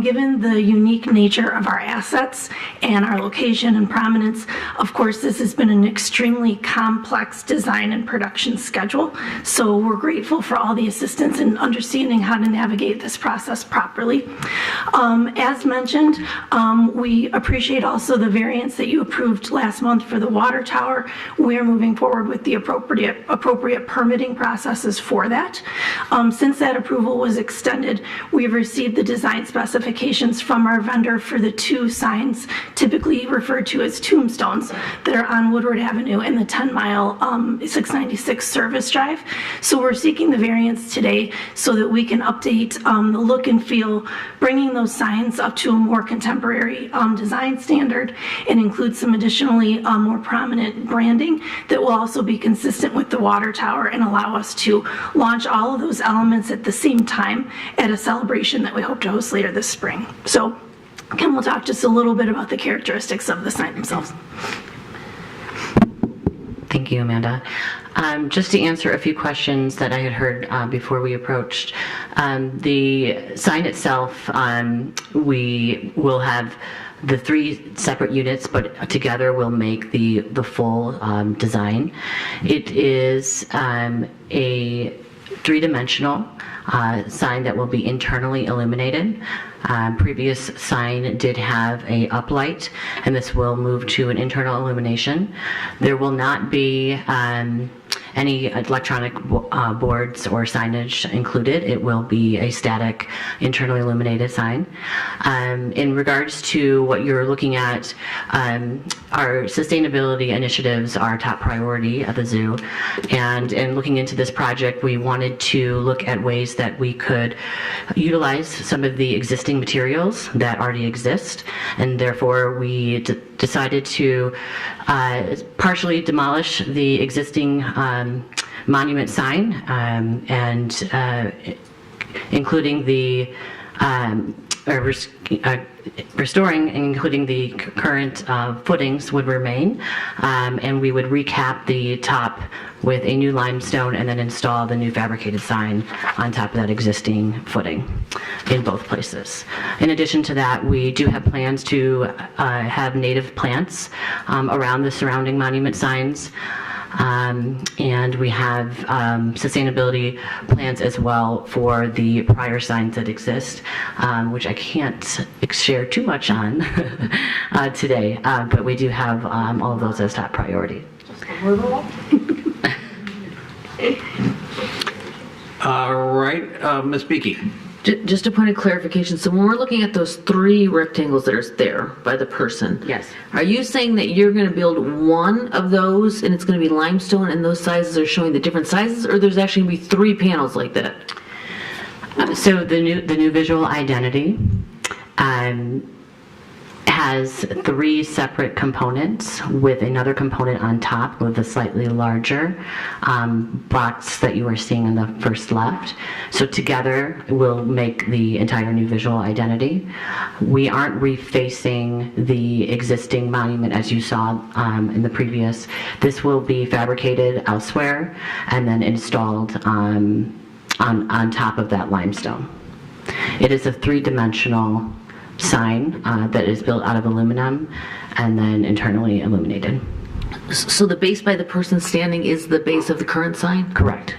Given the unique nature of our assets and our location and prominence, of course, this has been an extremely complex design and production schedule. So we're grateful for all the assistance in understanding how to navigate this process properly. As mentioned, we appreciate also the variance that you approved last month for the water tower. We're moving forward with the appropriate permitting processes for that. Since that approval was extended, we've received the design specifications from our vendor for the 2 signs, typically referred to as tombstones, that are on Woodward Avenue and the 10-mile 696 service drive. So we're seeking the variance today so that we can update the look and feel, bringing those signs up to a more contemporary design standard, and include some additionally more prominent branding that will also be consistent with the water tower and allow us to launch all of those elements at the same time at a celebration that we hope to host later this spring. So Kim will talk just a little bit about the characteristics of the sign themselves. Thank you, Amanda. Just to answer a few questions that I had heard before we approached, the sign itself, we will have the 3 separate units, but together will make the full design. It is a 3-dimensional sign that will be internally illuminated. Previous sign did have a uplight, and this will move to an internal illumination. There will not be any electronic boards or signage included. It will be a static, internally illuminated sign. In regards to what you're looking at, our sustainability initiatives are top priority at the zoo. And in looking into this project, we wanted to look at ways that we could utilize some of the existing materials that already exist. And therefore, we decided to partially demolish the existing monument sign, and including the restoring and including the current footings would remain, and we would recap the top with a new limestone and then install the new fabricated sign on top of that existing footing in both places. In addition to that, we do have plans to have native plants around the surrounding monument signs. And we have sustainability plans as well for the prior signs that exist, which I can't share too much on today, but we do have all of those as top priority. All right, Ms. Beakey. Just a point of clarification, so when we're looking at those 3 rectangles that are there by the person. Yes. Are you saying that you're gonna build one of those and it's gonna be limestone and those sizes are showing the different sizes, or there's actually gonna be 3 panels like that? So the new visual identity has 3 separate components with another component on top with a slightly larger box that you were seeing on the first left. So together will make the entire new visual identity. We aren't refacing the existing monument as you saw in the previous. This will be fabricated elsewhere and then installed on top of that limestone. It is a 3-dimensional sign that is built out of aluminum and then internally illuminated. So the base by the person standing is the base of the current sign? Correct.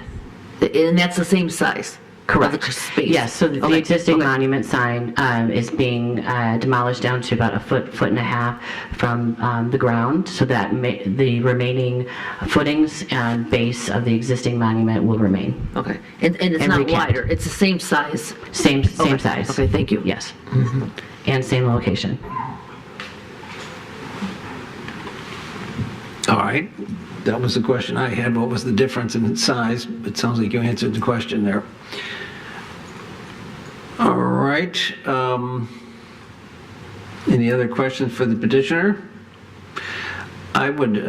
And that's the same size? Correct. Of the space? Yes, so the Okay. existing monument sign is being demolished down to about a foot and a half from the ground, so that the remaining footings and base of the existing monument will remain. Okay, and it's And not recapped. wider, it's the same size? Same Okay. size. Okay, thank you. Yes. And same location. All right, that was the question I had. What was the difference in its size? It sounds like you answered the question there. All right. Any other questions for the petitioner? I would,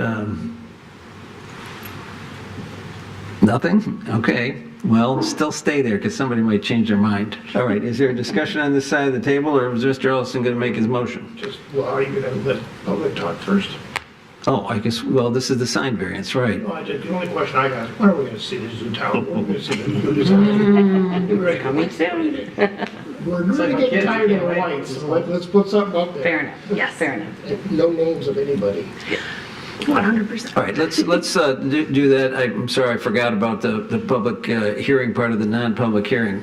nothing? Okay. Well, still stay there because somebody might change their mind. All right, is there a discussion on this side of the table, or is Mr. Ellison going to make his motion? Well, are you going to let public talk first? Oh, I guess, well, this is the sign variance, right? No, the only question I got is, when are we going to see the zoo tower? When are we going to see the new design? Coming soon. We're really getting tired of the lights, so let's put something up there. Fair enough. Yes. Fair enough. No names of anybody. 100%. All right, let's do that. I'm sorry, I forgot about the public hearing part of the non-public hearing.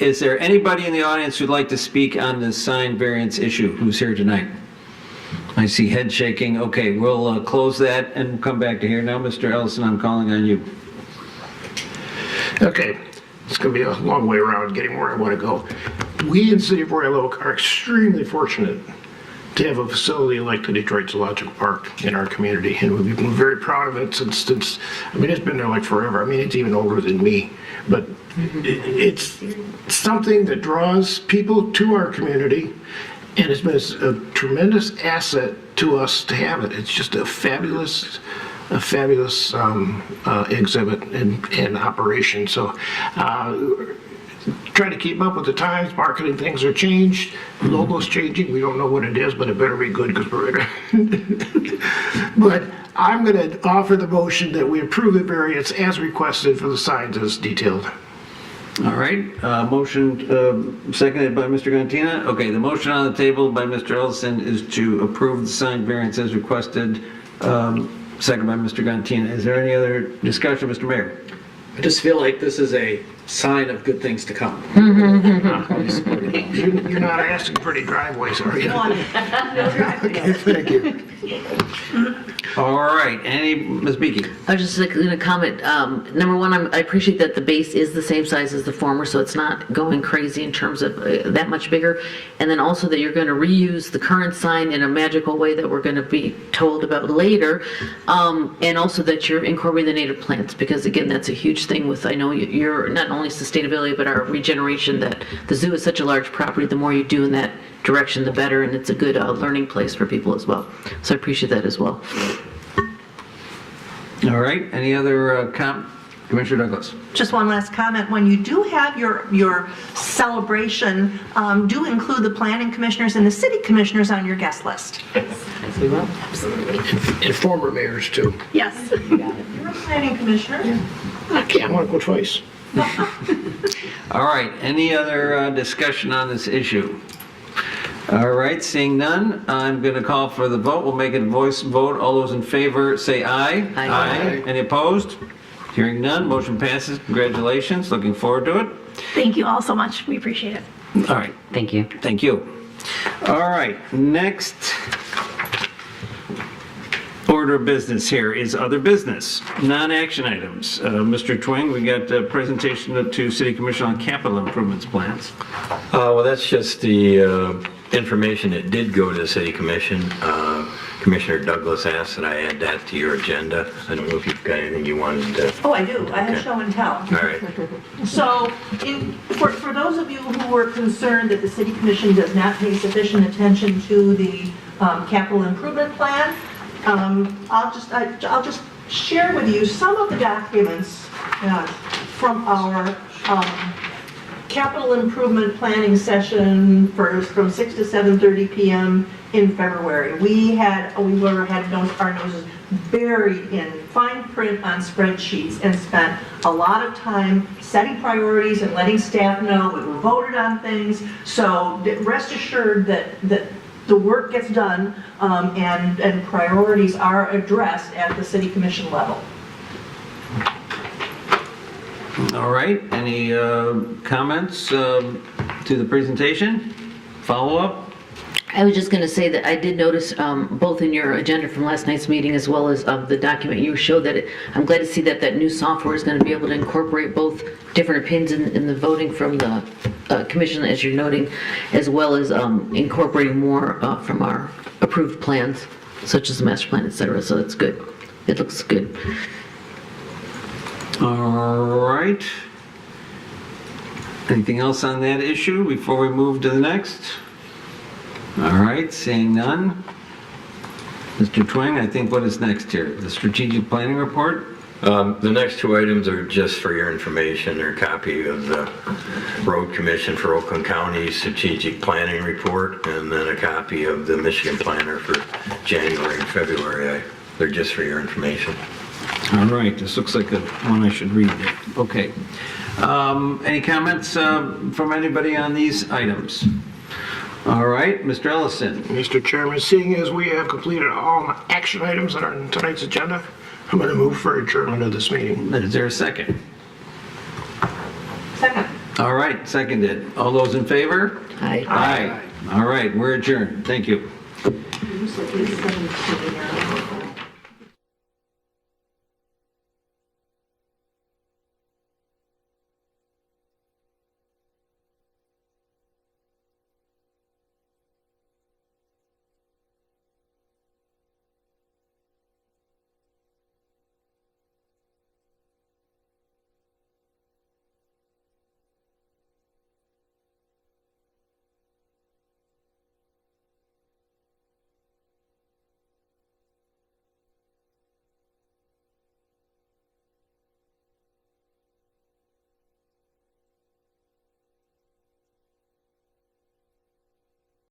Is there anybody in the audience who'd like to speak on this sign variance issue who's here tonight? I see head shaking. Okay, we'll close that and come back to here. Now, Mr. Ellison, I'm calling on you. Okay, it's going to be a long way around getting where I want to go. We in the city of Royal Oak are extremely fortunate to have a facility like the Detroit Zoological Park in our community, and we've been very proud of it since I mean, it's been there like forever. I mean, it's even older than me, but it's something that draws people to our community, and it's been a tremendous asset to us to have it. It's just a fabulous exhibit and operation. So try to keep up with the times. Marketing things are changed. Logo's changing. We don't know what it is, but it better be good because we're gonna. But I'm going to offer the motion that we approve the variance as requested for the signs as detailed. All right, motion seconded by Mr. Gantina. Okay, the motion on the table by Mr. Ellison is to approve the sign variance as requested, seconded by Mr. Gantina. Is there any other discussion, Mr. Mayor? I just feel like this is a sign of good things to come. You're not asking for any driveways, are you? No driveway. Okay, thank you. All right, Ms. Beakey? I was just going to comment, number one, I appreciate that the base is the same size as the former, so it's not going crazy in terms of that much bigger. And then also that you're going to reuse the current sign in a magical way that we're going to be told about later. And also that you're incorporating the native plants, because again, that's a huge thing with, I know you're not only sustainability, but our regeneration, that the zoo is such a large property, the more you do in that direction, the better, and it's a good learning place for people as well. So I appreciate that as well. All right, any other Commissioner Douglas? Just one last comment. When you do have your celebration, do include the planning commissioners and the city commissioners on your guest list. Yes, we will. Absolutely. And former mayors too. Yes. You're a planning commissioner. I can't, I want to go twice. All right, any other discussion on this issue? All right, seeing none, I'm going to call for the vote. We'll make it a voice vote. All those in favor say aye. Aye. Any opposed? Hearing none, motion passes. Congratulations, looking forward to it. Thank you all so much. We appreciate it. All right. Thank you. Thank you. All right, next order order of business here is other business, non-action items. Mr. Twing, we got a presentation to City Commission on capital improvements plans. Well, that's just the information that did go to the City Commission. Commissioner Douglas asked that I add that to your agenda. I don't know if you've got anything you wanted to... Oh, I do. I have show and tell. All right. So, for those of you who were concerned that the City Commission does not pay sufficient attention to the capital improvement plan, I'll just share with you some of the documents from our capital improvement planning session from 6 to 7:30 p.m. in February. We had our noses buried in fine print on spreadsheets and spent a lot of time setting priorities and letting staff know we voted on things. So rest assured that the work gets done and priorities are addressed at the City Commission level. All right, any comments to the presentation? Follow-up? I was just going to say that I did notice both in your agenda from last night's meeting as well as the document you showed that I'm glad to see that that new software is going to be able to incorporate both different opinions in the voting from the commission, as you're noting, as well as incorporating more from our approved plans, such as the master plan, et cetera. So that's good. It looks good. All right. Anything else on that issue before we move to the next? All right, seeing none. Mr. Twing, I think what is next here? The strategic planning report? The next two items are just for your information. They're a copy of the Road Commission for Oakland County Strategic Planning Report and then a copy of the Michigan Planner for January and February. They're just for your information. All right, this looks like one I should read. Okay. Any comments from anybody on these items? All right, Mr. Ellison. Mr. Chairman, seeing as we have completed all action items that are on tonight's agenda, I'm going to move for adjournment of this meeting. Is there a second? Second. All right, seconded. All those in favor? Aye. Aye. All right, we're adjourned. Thank you. You said 8:17.